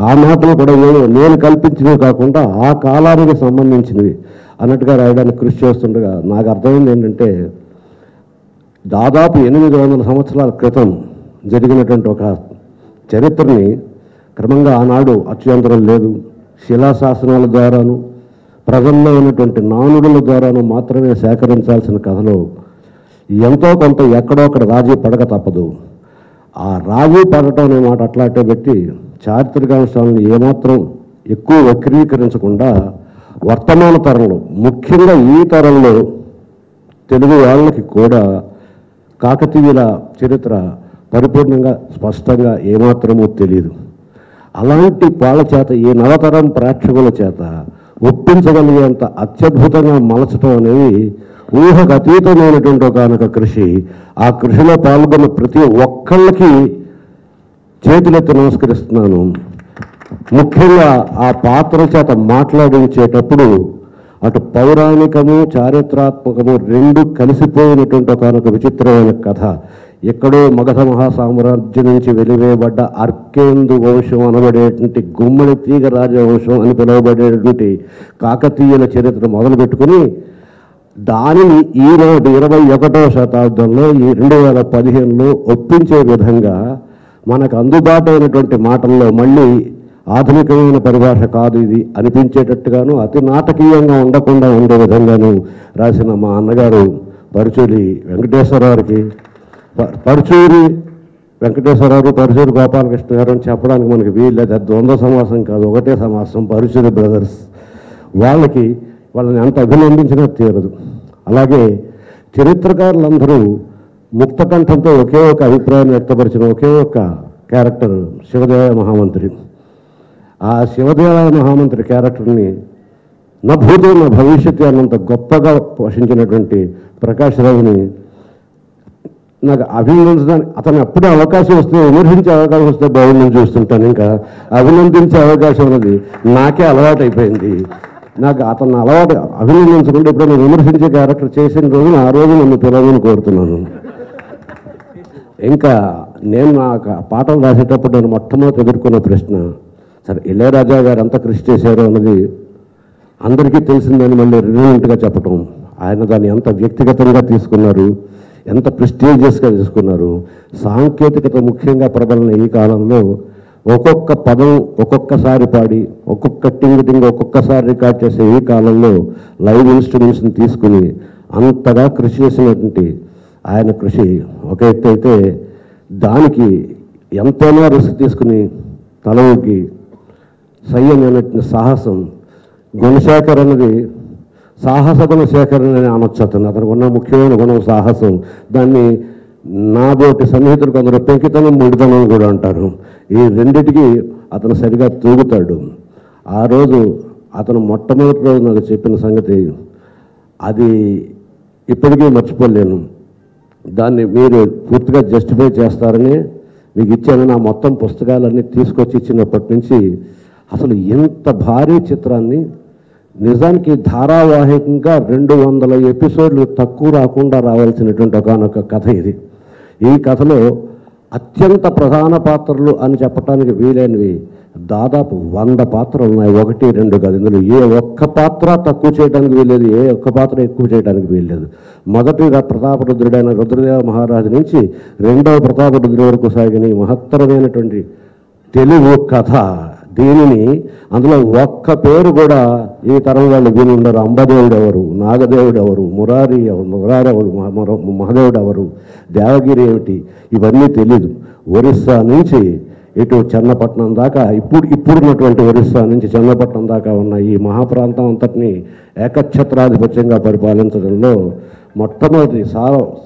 ఆ మాటలు కూడా నేను కల్పించినవి కాకుండా ఆ కాలానికి సంబంధించినవి అన్నట్టుగా రాయడానికి కృషి చేస్తుండగా నాకు అర్థమైంది ఏంటంటే, దాదాపు 800 సంవత్సరాల క్రితం జరిగినటువంటి ఒక చరిత్రని క్రమంగా ఆనాడు అత్యంతరం లేదు, శిలాశాసనాల ద్వారాను ప్రజల్లో ఉన్నటువంటి నానుడుల ద్వారాను మాత్రమే సేకరించాల్సిన కథలో ఎంతో కొంత ఎక్కడో అక్కడ రాజీ పడక తప్పదు. ఆ రాజీ పడటం అనే మాట అట్లాంటి పెట్టి చారిత్రకాంశాలను ఏమాత్రం ఎక్కువ వక్రీకరించకుండా వర్తమాన తరంలో, ముఖ్యంగా ఈ తరంలో తెలుగు వాళ్ళకి కూడా కాకతీయుల చరిత్ర పరిపూర్ణంగా స్పష్టంగా ఏమాత్రమూ తెలియదు. అలాంటి వాళ్ళ చేత ఈ నవతరం ప్రేక్షకుల చేత ఒప్పించగలిగేంత అత్యద్భుతంగా మలచడం అనేది ఊహకు అతీతమైనటువంటి ఒకనొక కృషి. ఆ కృషిలో పాల్గొన్న ప్రతి ఒక్కళ్ళకి చేతులెత్తి నమస్కరిస్తున్నాను. ముఖ్యంగా ఆ పాత్ర చేత మాట్లాడించేటప్పుడు అటు పౌరాణికము చారిత్రాత్మకము రెండు కలిసిపోయినటువంటి ఒకనొక విచిత్రమైన కథ. ఎక్కడో మగధ మహాసామ్రాజ్యం నుంచి వెలివేయబడ్డ అర్కేందు వంశం అనబడేటువంటి గుమ్మడి తీగ రాజవంశం అని పిలువబడేటువంటి కాకతీయుల చరిత్ర మొదలుపెట్టుకుని దానిని ఈనాడు 21వ శతాబ్దంలో ఈ 2015లో ఒప్పించే విధంగా మనకు అందుబాటు అయినటువంటి మాటల్లో మళ్ళీ ఆధునికమైన పరిభాష కాదు ఇది అనిపించేటట్టుగాను అతి నాటకీయంగా ఉండకుండా ఉండే విధంగాను రాసిన మా అన్నగారు పరుచూరి వెంకటేశ్వరరావుకి, పరుచూరి వెంకటేశ్వరరావు పరుచూరి గోపాలకృష్ణ గారు అని చెప్పడానికి మనకి వీల్లేదు. అది ద్వంద్వ సమాసం కాదు, ఒకటే సమాసం, పరుచూరి బ్రదర్స్. వాళ్ళని ఎంత అభినందించినా తీరదు. అలాగే చరిత్రకారులందరూ ముక్తకంఠంతో ఒకే ఒక అభిప్రాయాన్ని వ్యక్తపరిచిన ఒకే ఒక క్యారెక్టర్ శివదేవ మహామంత్రి. ఆ శివదేవ మహామంత్రి క్యారెక్టర్ని నా భూతో నా భవిష్యత్తు అన్నంత గొప్పగా పోషించినటువంటి ప్రకాష్ రావుని నాకు అభినందించడానికి, అతను అప్పుడే అవకాశం వస్తే విమర్శించే అవకాశం వస్తే బాగుందని చూస్తుంటాను. ఇంకా అభినందించే అవకాశం అనేది నాకే అలవాటు అయిపోయింది. నాకు అతను అలవాటు అభినందించకుండా ఇప్పుడు నేను విమర్శించే క్యారెక్టర్ చేసిన రోజున ఆ రోజు నన్ను పిలవని కోరుతున్నాను. ఇంకా నేను నాకు పాటలు రాసేటప్పుడు నేను మొట్టమొదటి ఎదుర్కొన్న ప్రశ్న, సరే ఇళయరాజా గారు ఎంత కృషి చేశారో అన్నది అందరికీ తెలిసిందని మళ్ళీ రిలవెంట్గా చెప్పటం, ఆయన దాన్ని ఎంత వ్యక్తిగతంగా తీసుకున్నారు, ఎంత ప్రెస్టీజియస్గా తీసుకున్నారు. సాంకేతికత ముఖ్యంగా ప్రబలిన ఈ కాలంలో ఒక్కొక్క పదం ఒక్కొక్కసారి పాడి ఒక్కొక్క టింగ్ ఒక్కొక్కసారి రికార్డ్ చేసే ఈ కాలంలో లైవ్ ఇన్స్ట్రుమెంట్స్ని తీసుకుని అంతగా కృషి చేసినటువంటి ఆయన కృషి ఒక ఎత్తు అయితే, దానికి ఎంతైనా రిస్క్ తీసుకుని తలవుకి సయ్యం అనేటువంటి సాహసం, గుణశేఖర్ అన్నది సాహస గుణశేఖర్ అని అనొచ్చు. అతనికి ఉన్న ముఖ్యమైన గుణం సాహసం. దాన్ని నాబోటి సన్నిహితులు కొందరు పెంకితనం ముడితనం కూడా అంటారు. ఈ రెండిటికి అతను సరిగా తూగుతాడు. ఆ రోజు అతను మొట్టమొదటి రోజు నాకు చెప్పిన సంగతి అది ఇప్పటికీ మర్చిపోలేను. దాన్ని మీరు పూర్తిగా జస్టిఫై చేస్తారని మీకు ఇచ్చాను. నా మొత్తం పుస్తకాలన్నీ తీసుకొచ్చి ఇచ్చినప్పటి నుంచి అసలు ఇంత భారీ చిత్రాన్ని నిజానికి ధారావాహికంగా 200 ఎపిసోడ్లు తక్కువ రాకుండా రావాల్సినటువంటి ఒకనొక కథ ఇది. ఈ కథలో అత్యంత ప్రధాన పాత్రలు అని చెప్పడానికి వీలైనవి దాదాపు 100 పాత్రలు ఉన్నాయి. 1, 2 కాదు. ఇందులో ఏ ఒక్క పాత్ర తక్కువ చేయడానికి వీల్లేదు, ఏ ఒక్క పాత్ర ఎక్కువ చేయడానికి వీల్లేదు. మొదటి ప్రతాపరుద్రుడైన రుద్రదేవ మహారాజు నుంచి 2వ ప్రతాపరుద్రుడి వరకు సాగిన ఈ మహత్తరమైనటువంటి తెలుగు కథ. దీనిని అందులో ఒక్క పేరు కూడా ఈ తరం వాళ్ళు విని ఉండరు. అంబదేవుడు ఎవరు, నాగదేవుడు ఎవరు, మురారి ఎవరు, మహదేవుడు ఎవరు, దేవగిరి ఏమిటి, ఇవన్నీ తెలీదు. ఒరిస్సా నుంచి ఇటు చన్నపట్నం దాకా, ఇప్పుడున్నటువంటి ఒరిస్సా నుంచి చన్నపట్నం దాకా ఉన్న ఈ మహాప్రాంతం అంతటినీ ఏకఛత్రాధిపత్యంగా పరిపాలించడంలో మొట్టమొదటి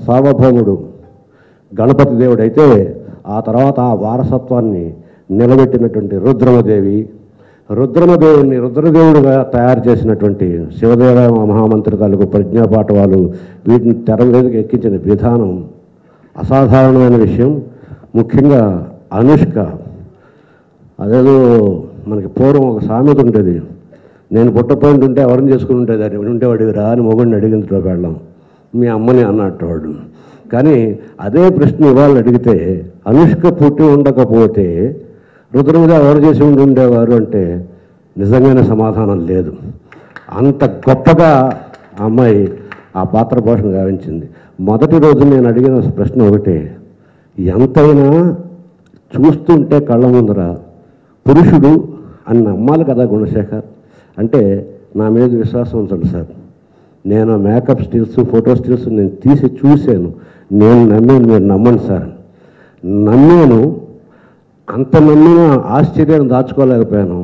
సార్వభౌముడు గణపతి దేవుడైతే, ఆ తర్వాత ఆ వారసత్వాన్ని నిలబెట్టినటువంటి రుద్రమదేవుడిగా తయారు చేసినటువంటి శివదేవ మహామంత్రి తాలూకు ప్రజ్ఞాపాఠవాలు, వీటిని తెర మీదకి ఎక్కించిన విధానం అసాధారణమైన విషయం. ముఖ్యంగా అనుష్క, అదేదో మనకి పూర్వం ఒక సామెత ఉండేది, నేను పుట్టపోయింది ఉంటే ఎవరిని చేసుకుని ఉండేది అని ఉండేవాడివి రా అని మొగుడిని అడిగిందిలో వెళ్ళాం, మీ అమ్మని అన్నట్టువాడు. కానీ అదే ప్రశ్న ఇవాళ అడిగితే అనుష్క పుట్టి ఉండకపోతే రుద్రమదేవి ఎవరు చేసి ఉండేవారు అంటే నిజంగానే సమాధానం లేదు. అంత గొప్పగా ఆ అమ్మాయి ఆ పాత్ర పోషణ గావించింది. మొదటి రోజు నేను అడిగిన ప్రశ్న ఒకటే, ఎంతైనా చూస్తుంటే కళ్ళ ముందర పురుషుడు అని నమ్మాలి కదా గుణశేఖర్. అంటే నా మీద విశ్వాసం ఉంచండి సార్. నేను మేకప్ స్టిల్స్, ఫోటో స్టిల్స్ నేను తీసి చూశాను. నేను నమ్మాను, మీరు నమ్మండి సార్. నమ్మాను. అంత నమ్మిన ఆశ్చర్యాన్ని దాచుకోలేకపోయాను.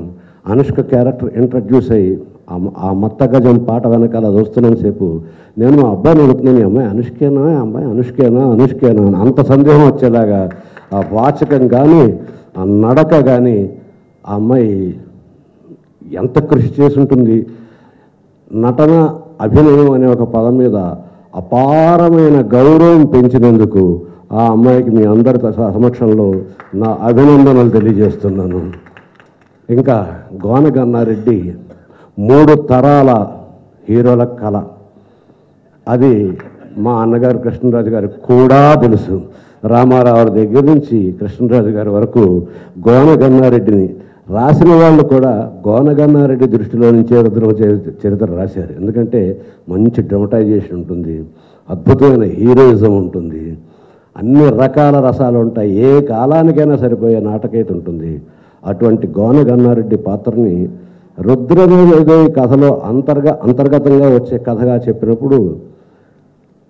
అనుష్క క్యారెక్టర్ ఇంట్రడ్యూస్ అయ్యి ఆ మత్త గజం పాట వెనకాల అది వస్తున్నంత సేపు నేను మా అబ్బాయిని అడుగుతున్నాను, అమ్మాయి అనుష్కేనా, అమ్మాయి అనుష్కేనా అనుష్కేనా అని అంత సందేహం వచ్చేలాగా ఆ వాచకం కానీ ఆ నడక కానీ ఆ అమ్మాయి ఎంత కృషి చేసి ఉంటుంది. నటన అభినయం అనే ఒక పదం మీద అపారమైన గౌరవం పెంచినందుకు ఆ అమ్మాయికి మీ అందరి సమక్షంలో నా అభినందనలు తెలియజేస్తున్నాను. ఇంకా గోన గన్నారెడ్డి 3 తరాల హీరోల కళ. అది మా అన్నగారు కృష్ణరాజు గారికి కూడా తెలుసు. రామారావు దగ్గర నుంచి కృష్ణరాజు గారి వరకు గోన గన్నారెడ్డిని రాసిన వాళ్ళు కూడా గోన గన్నారెడ్డి దృష్టిలో నుంచి చరిత్ర రాశారు. ఎందుకంటే మంచి డ్రమటైజేషన్ ఉంటుంది, అద్భుతమైన హీరోయిజం ఉంటుంది, అన్ని రకాల రసాలు ఉంటాయి, ఏ కాలానికైనా సరిపోయే నాటకీయత ఉంటుంది. అటువంటి గోన గన్నారెడ్డి పాత్రని రుద్రదేవి కథలో అంతర్గతంగా వచ్చే కథగా చెప్పినప్పుడు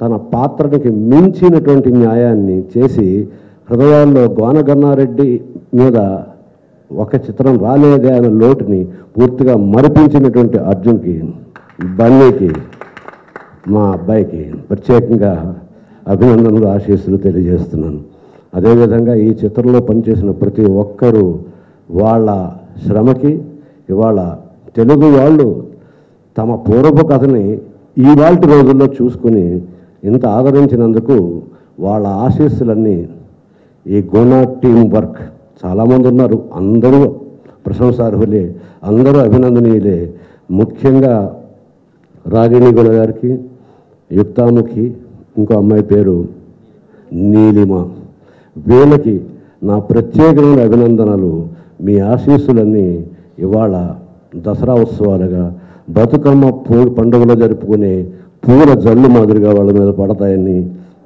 తన పాత్రనికి మించినటువంటి న్యాయాన్ని చేసి హృదయాల్లో గోన గన్నారెడ్డి మీద ఒక చిత్రం రాలేదే అనే లోటుని పూర్తిగా మరిపించినటువంటి అర్జున్కి, బన్నీకి, మా అబ్బాయికి ప్రత్యేకంగా అభినందనలు, ఆశీస్సులు తెలియజేస్తున్నాను. అదేవిధంగా ఈ చిత్రంలో పనిచేసిన ప్రతి ఒక్కరూ వాళ్ళ శ్రమకి ఇవాళ తెలుగు వాళ్ళు తమ పూర్వపు కథని ఇవాల్టి రోజుల్లో చూసుకుని ఇంత ఆదరించినందుకు వాళ్ళ ఆశీస్సులన్నీ ఈ గుణ టీం వర్క్ చాలామంది ఉన్నారు, అందరూ ప్రశంసార్హులే, అందరూ అభినందనీయులే. ముఖ్యంగా రాగిణి గుణ గారికి, యుక్తాముఖి, ఇంకో అమ్మాయి పేరు నీలిమ, వీళ్ళకి నా ప్రత్యేకమైన అభినందనలు. మీ ఆశీస్సులన్నీ ఇవాళ దసరా ఉత్సవాలుగా బతుకమ్మ పండుగలో జరుపుకునే పూల జల్లు మాదిరిగా వాళ్ళ మీద పడతాయని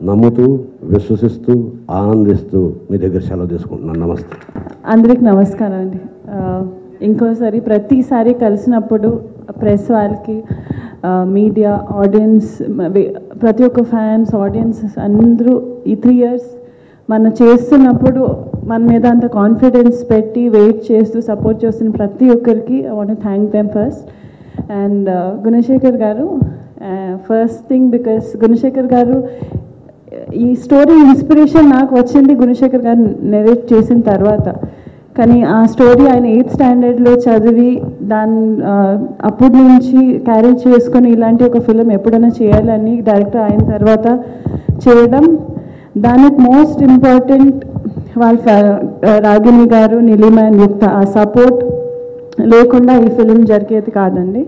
నమ్ముతూ, విశ్వసిస్తూ, ఆనందిస్తూ మీ దగ్గర సెలవు తీసుకుంటున్నాను. నమస్తే. అందరికి నమస్కారం అండి. ఇంకోసారి ప్రతిసారి కలిసినప్పుడు ప్రెస్ వాళ్ళకి, మీడియా, ఆడియన్స్, ప్రతి ఒక్క ఫ్యాన్స్, ఆడియన్స్ అందరూ ఈ 3 years మనం చేస్తున్నప్పుడు మన మీద అంత కాన్ఫిడెన్స్ పెట్టి వెయిట్ చేస్తూ సపోర్ట్ చేస్తున్న ప్రతి ఒక్కరికి I want to thank them first. And Gunasekhar గారు, ఫస్ట్ థింగ్ బికాస్ గుణశేఖర్ గారు ఈ స్టోరీ ఇన్స్పిరేషన్ నాకు వచ్చింది గుణశేఖర్ గారు నెరేట్ చేసిన తర్వాత. కానీ ఆ స్టోరీ ఆయన 8th స్టాండర్డ్లో చదివి అప్పటి నుంచి క్యారీ చేసుకొని ఇలాంటి ఒక ఫిలిం ఎప్పుడైనా చేయాలని డైరెక్టర్ అయిన తర్వాత చేయడం, దానికి మోస్ట్ ఇంపార్టెంట్ వాళ్ళ రాగిణి గారు, నీలిమ అండ్ యుక్త ఆ సపోర్ట్ లేకుండా ఈ ఫిలిం జరిగేది కాదండి.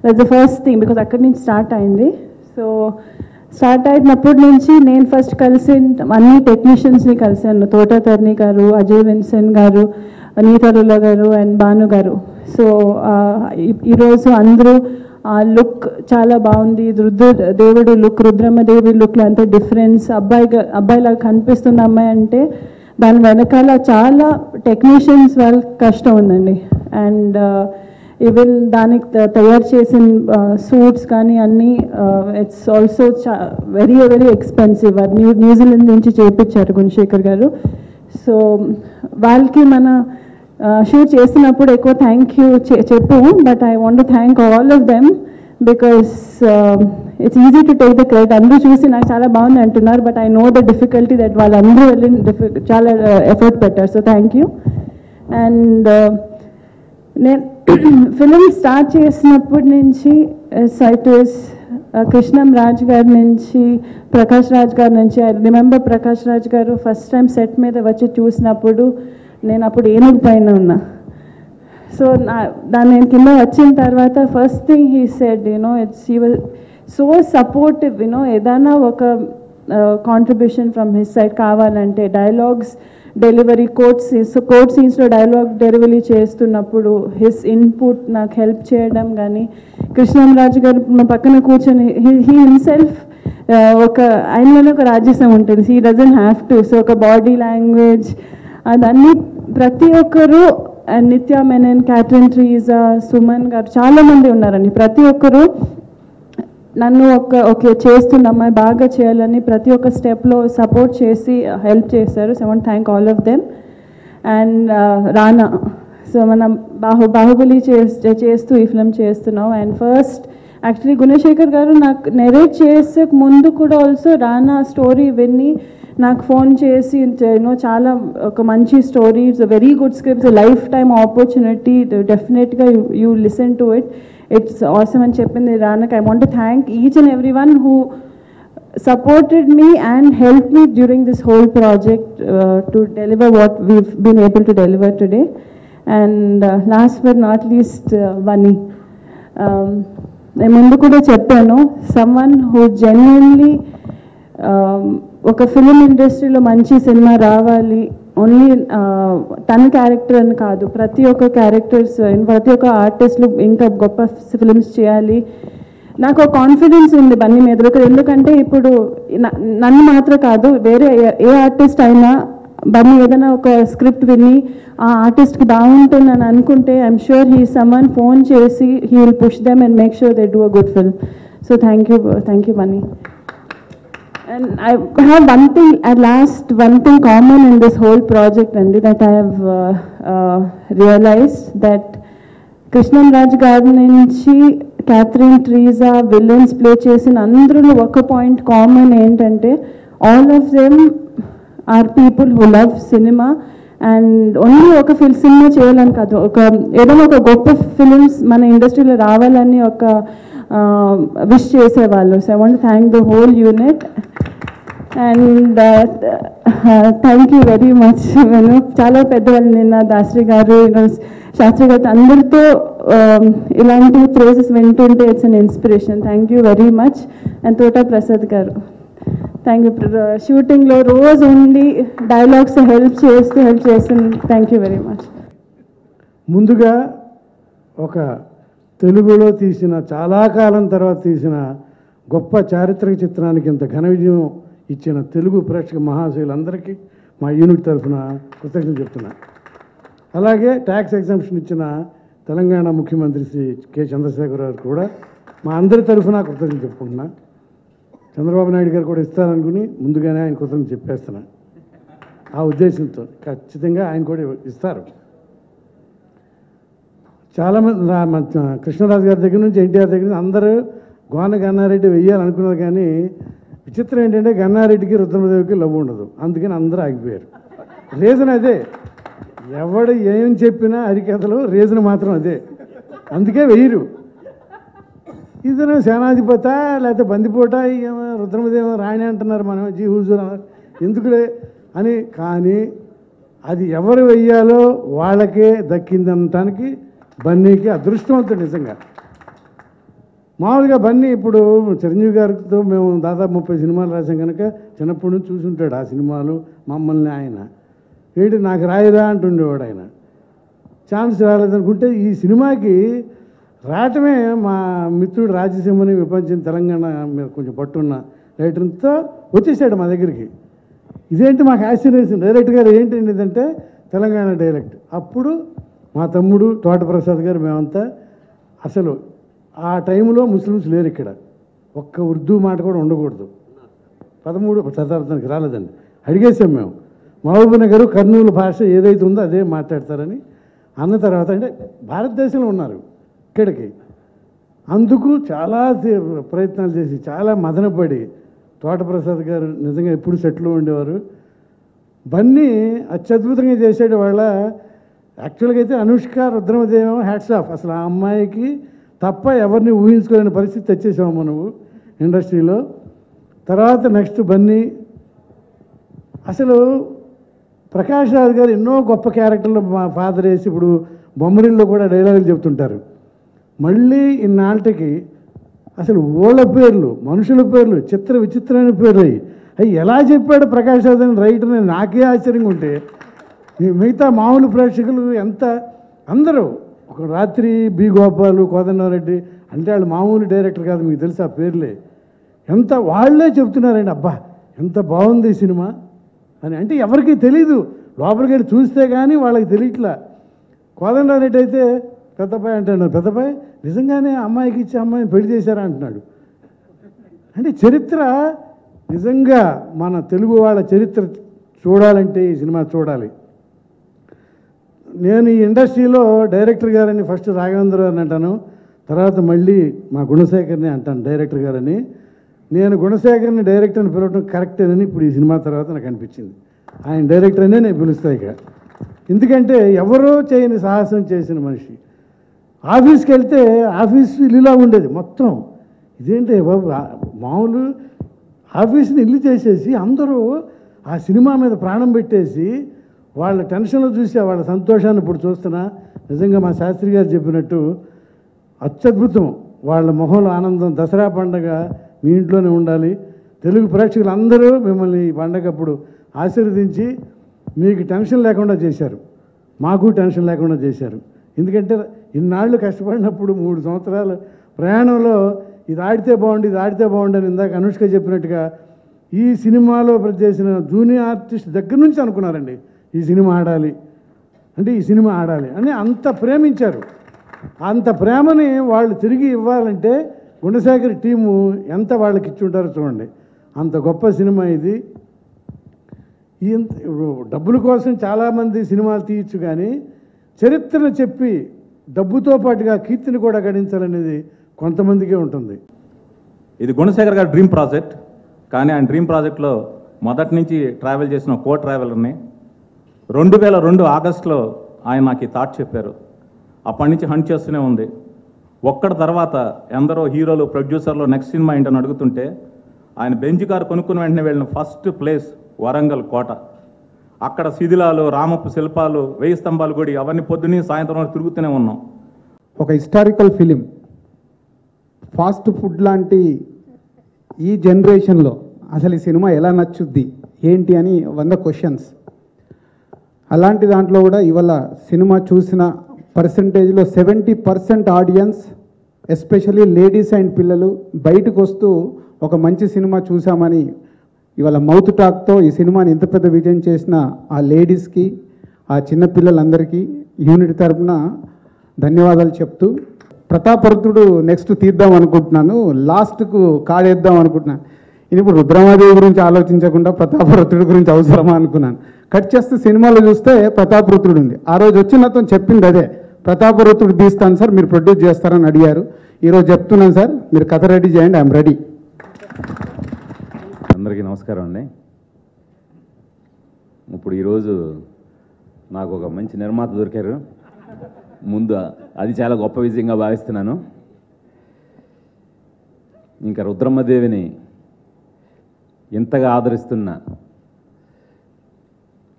That's the first thing because అక్కడి నుంచి స్టార్ట్ అయింది. సో స్టార్ట్ అయినప్పటి నుంచి నేను ఫస్ట్ కలిసి అన్ని టెక్నీషియన్స్ని కలిసాను. తోటతర్ని గారు, అజయ్ విన్సెంట్ గారు, నీతరుల గారు అండ్ భాను గారు. సో ఈరోజు అందరూ ఆ లుక్ చాలా బాగుంది. దేవుడు లుక్, రుద్రమ్మదేవి లుక్లో అంత డిఫరెన్స్, అబ్బాయిలాగా కనిపిస్తున్న అమ్మాయి అంటే దాని వెనకాల చాలా టెక్నీషియన్స్ వాళ్ళ కష్టం ఉందండి. అండ్ ఈవెన్ దానికి తయారు చేసిన సూట్స్ కానీ అన్నీ it's also very very expensive. అది న్యూజిలాండ్ నుంచి చేయించారు గుణశేఖర్ గారు. సో వాళ్ళకి మన షూట్ చేసినప్పుడు ఎక్కువ థ్యాంక్ యూ చెప్పు, but I want to thank all of them because it's easy to take the credit. అందరూ చూసి నాకు చాలా బాగుంది అంటున్నారు, but I know the difficulty that వాళ్ళందరూ వెళ్ళి చాలా ఎఫర్ట్ పెట్టారు. So thank you. అండ్ నేను ఫిలిం స్టార్ట్ చేసినప్పటి నుంచి సైటర్స్ కృష్ణం రాజ్ గారి నుంచి, ప్రకాష్ రాజ్ గారి నుంచి, ఐ రిమెంబర్ ప్రకాష్ రాజ్ గారు ఫస్ట్ టైం సెట్ మీద వచ్చి చూసినప్పుడు నేను అప్పుడు ఏనుగు పైన ఉన్నా. సో దాన్ని నేను కింద వచ్చిన తర్వాత first thing he said he was so supportive. ఏదైనా ఒక కాంట్రిబ్యూషన్ ఫ్రమ్ హిస్ సైడ్ కావాలంటే డైలాగ్స్ డెలివరీ, కోర్ట్ సీన్స్లో డైలాగ్ డెలివరీ చేస్తున్నప్పుడు హిస్ ఇన్పుట్ నాకు హెల్ప్ చేయడం కానీ, కృష్ణంరాజు గారు మా పక్కన కూర్చొని హీ హిమ్సెల్ఫ్ ఆయనలోనే ఒక రాజ్యసం ఉంటుంది. He doesn't have to. So ఒక బాడీ లాంగ్వేజ్ అదన్నీ ప్రతి ఒక్కరు నిత్య మెనన్, క్యాథరిన్ ట్రీజా, సుమన్ గారు చాలామంది ఉన్నారండి. ప్రతి ఒక్కరు నన్ను ఓకే చేస్తున్న అమ్మాయి బాగా చేయాలని ప్రతి ఒక్క స్టెప్లో సపోర్ట్ చేసి హెల్ప్ చేశారు. So I want thank all of them. And Rana, so మనం బాహుబలి చేస్తూ ఈ ఫిల్మ్ చేస్తున్నాం. అండ్ ఫస్ట్ యాక్చువల్లీ గుణశేఖర్ గారు నాకు నెరేట్ చేసే ముందు కూడా ఆల్సో రానా స్టోరీ విని నాకు ఫోన్ చేసి చాలా ఒక మంచి story, it's very good script, lifetime opportunity, డెఫినెట్గా you listen to it, it's awesome అని చెప్పింది రానాకి. I want to thank each and every one who supported me and helped me during this whole project to deliver what we've been able to deliver today. And last but not least, Vani. నేను ముందు కూడా చెప్పాను, someone who genuinely ఒక ఫిలిం ఇండస్ట్రీలో మంచి సినిమా రావాలి, ఓన్లీ తన క్యారెక్టర్ అని కాదు, ప్రతి ఒక్క క్యారెక్టర్స్, ప్రతి ఒక్క ఆర్టిస్టులు ఇంకా గొప్ప ఫిలిమ్స్ చేయాలి. నాకు కాన్ఫిడెన్స్ ఉంది బన్నీ మీద. ఎందుకంటే ఇప్పుడు నన్ను మాత్రం కాదు, వేరే ఏ ఆర్టిస్ట్ అయినా బన్నీ ఏదైనా ఒక స్క్రిప్ట్ విని ఆ ఆర్టిస్ట్కి బాగుంటుందని అనుకుంటే I'm sure he summon phone చేసి he will push them and make sure they do a good film. So thank you Bunny. And I have one thing common in this whole project, and that I have realized that Krishnan Raj garu nunchi Catherine Tresa villains play చేసిన అందరూ ఒక పాయింట్ కామన్ ఏంటంటే all of them are people who love cinema. And only ఒక సినిమా చేయాలని కాదు, ఏదైనా ఒక గొప్ప ఫిలిమ్స్ మన ఇండస్ట్రీలో రావాలని ఒక విష్ చేసేవాళ్ళు. So I want thank the whole unit and thank you very much. నేను చాలా పెద్దవాళ్ళు, నిన్న దాసరి గారు, శాస్త్రి గారు అందరితో ఇలాంటి ప్రేసెస్ వింటుంటే it's an inspiration. Thank you very much. And Thota Prasad garu, thank you. షూటింగ్లో రోజు ఉండి డైలాగ్స్ హెల్ప్ చేస్తుంది. Thank you very much. ముందుగా ఒక తెలుగులో తీసిన, చాలా కాలం తర్వాత తీసిన గొప్ప చారిత్రక చిత్రానికి ఇంత ఘన విజయం ఇచ్చిన తెలుగు ప్రేక్షక మహాశయులందరికీ మా యూనిట్ తరఫున కృతజ్ఞతలు చెప్తున్నా. అలాగే ట్యాక్స్ ఎగ్జామ్షన్ ఇచ్చిన తెలంగాణ ముఖ్యమంత్రి శ్రీ కె చంద్రశేఖర్ గారు కూడా మా అందరి తరఫున కృతజ్ఞతలు చెప్పుకుంటున్నా. చంద్రబాబు నాయుడు గారు కూడా ఇస్తారనుకుని ముందుగానే ఆయన కృతజ్ఞతలు చెప్పేస్తున్నా. ఆ ఉద్దేశంతో ఖచ్చితంగా ఆయన కూడా ఇస్తారు. చాలామంది కృష్ణరాజు గారి దగ్గర నుంచి ఎన్టీఆర్ దగ్గర నుంచి అందరూ గోన గన్నారెడ్డి వెయ్యాలనుకున్నారు. కానీ విచిత్రం ఏంటంటే గన్నారెడ్డికి రుద్రమదేవికి లవ్ ఉండదు, అందుకని అందరూ ఆగిపోయారు. రీజన్ అదే, ఎవడు ఏం చెప్పినా హరికథలు రీజన్ మాత్రం అదే, అందుకే వెయ్యరు. ఇతను సేనాధిపత లేకపోతే బందిపోట, రుద్రమదేవి రాణి అంటున్నారు, మనం జీ హుజూర్ అన్నారు, ఎందుకులే అని. కానీ అది ఎవరు వెయ్యాలో వాళ్ళకే దక్కిందనటానికి బన్నీకి అదృష్టవంతుడు నిజంగా. మామూలుగా బన్నీ ఇప్పుడు చిరంజీవి గారితో మేము దాదాపు 30 సినిమాలు రాసాం కనుక చిన్నప్పటి నుంచి చూసుంటాడు ఆ సినిమాలు. మమ్మల్ని ఆయన ఏంటి నాకు రాయదా అంటుండేవాడు. ఆయన ఛాన్స్ రాలేదనుకుంటే ఈ సినిమాకి రావటమే మా మిత్రుడు రాజసింహని విపంచిన తెలంగాణ మీద కొంచెం పట్టున్న రైటర్తో వచ్చేసాడు మా దగ్గరికి. ఇదేంటి మాకు ఆశ్చర్యం, డైరెక్టర్ గారు ఏంటండి ఇదంటే తెలంగాణ డైరెక్ట్. అప్పుడు మా తమ్ముడు తోట ప్రసాద్ గారు మేమంతా, అసలు ఆ టైంలో ముస్లిమ్స్ లేరు ఇక్కడ, ఒక్క ఉర్దూ మాట కూడా ఉండకూడదు, 13వ శతాబ్దానికి రాలేదండి. అడిగేసాం మేము, మహబూబ్ నగర్ కర్నూలు భాష ఏదైతే ఉందో అదే మాట్లాడతారని అన్న తర్వాత, అంటే భారతదేశంలో ఉన్నారు ఇక్కడికి, అందుకు చాలా ప్రయత్నాలు చేసి చాలా మదనపడి తోటప్రసాద్ గారు నిజంగా ఎప్పుడు సెటిల్ ఉండేవారు. బన్నీ అత్యద్భుతంగా చేసేటి వాళ్ళ. యాక్చువల్గా అయితే అనుష్క రుద్రమదేవం హ్యాట్స్ ఆఫ్, అసలు ఆ అమ్మాయికి తప్ప ఎవరిని ఊహించుకోలేని పరిస్థితి తెచ్చేసాము నువ్వు ఇండస్ట్రీలో. తర్వాత నెక్స్ట్ బన్నీ. అసలు ప్రకాష్ రాజ్ గారు ఎన్నో గొప్ప క్యారెక్టర్లు మా ఫాదర్ వేసి ఇప్పుడు బొమ్మరిల్లో కూడా డైలాగులు చెప్తుంటారు. మళ్ళీ ఇన్నాళ్ళకి అసలు ఓళ్ళ పేర్లు, మనుషుల పేర్లు చిత్ర విచిత్రమైన పేర్లు అవి ఎలా చెప్పాడు ప్రకాష్ రాజ్ అని రైటర్ అని నాకే ఆశ్చర్యంగా ఉంటే, మిగతా మామూలు ప్రేక్షకులు ఎంత అందరూ ఒక రాత్రి బి గోపాలు, కోదండరారెడ్డి అంటే వాళ్ళు మామూలు డైరెక్టర్ కాదు, మీకు తెలుసు ఆ పేర్లే, ఎంత వాళ్ళే చెప్తున్నారండి అబ్బా ఎంత బాగుంది ఈ సినిమా అని. అంటే ఎవరికి తెలీదు, లోపలికి వెళ్ళి చూస్తే కానీ వాళ్ళకి తెలియట్లా. కోదండరామిరెడ్డి అయితే పెద్దపాయ అంటున్నాడు, పెద్దపాయ నిజంగానే అమ్మాయికి ఇచ్చి అమ్మాయిని పెళ్లి చేశారా అంటున్నాడు. అంటే చరిత్ర నిజంగా మన తెలుగు వాళ్ళ చరిత్ర చూడాలంటే ఈ సినిమా చూడాలి. నేను ఈ ఇండస్ట్రీలో డైరెక్టర్ గారని ఫస్ట్ రాఘవేంద్ర గారిని అంటాను, తర్వాత మళ్ళీ మా గుణశేఖర్ని అంటాను డైరెక్టర్ గారని. నేను గుణశేఖర్ని డైరెక్టర్ అని పిలవడం కరెక్టేనని ఇప్పుడు ఈ సినిమా తర్వాత నాకు అనిపించింది. ఆయన డైరెక్టర్ అనే నేను పిలుస్తాను ఇక. ఎందుకంటే ఎవరో చేయని సాహసం చేసిన మనిషి. ఆఫీస్కి వెళ్తే ఆఫీస్ ఇల్లులా ఉండేది మొత్తం. ఇదేంటి బాబు, మామూలు ఆఫీస్ని ఇల్లు చేసేసి అందరూ ఆ సినిమా మీద ప్రాణం పెట్టేసి వాళ్ళ టెన్షన్లో చూసి వాళ్ళ సంతోషాన్ని ఇప్పుడు చూస్తున్నా. నిజంగా మా శాస్త్రి గారు చెప్పినట్టు అత్యద్భుతం. వాళ్ళ మొహంలో ఆనందం. దసరా పండగ మీ ఇంట్లోనే ఉండాలి. తెలుగు ప్రేక్షకులు అందరూ మిమ్మల్ని ఈ పండగ అప్పుడు ఆశీర్వదించి మీకు టెన్షన్ లేకుండా చేశారు, మాకు టెన్షన్ లేకుండా చేశారు. ఎందుకంటే ఇన్నాళ్ళు కష్టపడినప్పుడు 3 సంవత్సరాల ప్రయాణంలో ఇది ఆడితే బాగుండి ఇది ఆడితే బాగుండి అని ఇందాక అనుష్క చెప్పినట్టుగా ఈ సినిమాలో చేసిన జూనియర్ ఆర్టిస్ట్ దగ్గర నుంచి అనుకున్నారండి ఈ సినిమా ఆడాలి అంటే ఈ సినిమా ఆడాలి అని అంత ప్రేమించారు. అంత ప్రేమని వాళ్ళు తిరిగి ఇవ్వాలంటే గుణశేఖర్ టీము ఎంత వాళ్ళకి ఇచ్చి ఉంటారో చూడండి. అంత గొప్ప సినిమా ఇది. డబ్బుల కోసం చాలామంది సినిమాలు తీయచ్చు, కానీ చరిత్రను చెప్పి డబ్బుతో పాటుగా కీర్తిని కూడా గడించాలనేది కొంతమందికే ఉంటుంది. ఇది గుణశేఖర్ గారి డ్రీమ్ ప్రాజెక్ట్. కానీ ఆయన డ్రీమ్ ప్రాజెక్ట్లో మొదటి నుంచి ట్రావెల్ చేసిన కో ట్రావెలర్ని 2002 ఆగస్టులో ఆయన నాకు ఈ థాట్ చెప్పారు. అప్పటి నుంచి హంట్ చేస్తూనే ఉంది. ఒక్కడి తర్వాత ఎందరో హీరోలు ప్రొడ్యూసర్లు నెక్స్ట్ సినిమా ఏంటని అడుగుతుంటే ఆయన బెంజ్ కారు కొనుక్కుని వెంటనే వెళ్ళిన ఫస్ట్ ప్లేస్ వరంగల్ కోట. అక్కడ శిథిలాలు, రామప్ప శిల్పాలు, 1000 స్తంభాల గుడి, అవన్నీ పొద్దున్నే సాయంత్రం వరకు తిరుగుతూనే ఉన్నాం. ఒక హిస్టారికల్ ఫిలిం, ఫాస్ట్ ఫుడ్ లాంటి ఈ జనరేషన్లో అసలు ఈ సినిమా ఎలా నచ్చుద్ది ఏంటి అని 100 క్వశ్చన్స్. అలాంటి దాంట్లో కూడా ఇవాళ సినిమా చూసిన పర్సంటేజ్లో 70% ఆడియన్స్, ఎస్పెషల్లీ లేడీస్ అండ్ పిల్లలు బయటకు వస్తూ ఒక మంచి సినిమా చూసామని ఇవాళ మౌత్ టాక్తో ఈ సినిమాని ఇంత పెద్ద విజయం చేసిన ఆ లేడీస్కి, ఆ చిన్నపిల్లలందరికీ యూనిట్ తరపున ధన్యవాదాలు చెప్తూ, ప్రతాపరుద్రుడు నెక్స్ట్ తీద్దాం అనుకుంటున్నాను, లాస్ట్కు కాడేద్దాం అనుకుంటున్నాను. ఇది ఇప్పుడు రుద్రమాదేవి గురించి ఆలోచించకుండా ప్రతాపరుద్రుడి గురించి అవసరమా అనుకున్నాను. కట్ చేస్తే సినిమాలో చూస్తే ప్రతాపరుద్రుడు ఉంది. ఆ రోజు వచ్చిన అతను చెప్పింది అదే, ప్రతాపరుద్రుడు తీస్తాను సార్, మీరు ప్రొడ్యూస్ చేస్తారని అడిగారు. ఈరోజు చెప్తున్నాను సార్, మీరు కథ రెడీ చేయండి, ఐఎమ్ రెడీ. అందరికీ నమస్కారం అండి. ఇప్పుడు ఈరోజు నాకు ఒక మంచి నిర్మాత దొరికారు. ముందు అది చాలా గొప్ప విజయంగా భావిస్తున్నాను. ఇంకా రుద్రమ్మదేవిని ఇంతగా ఆదరిస్తున్న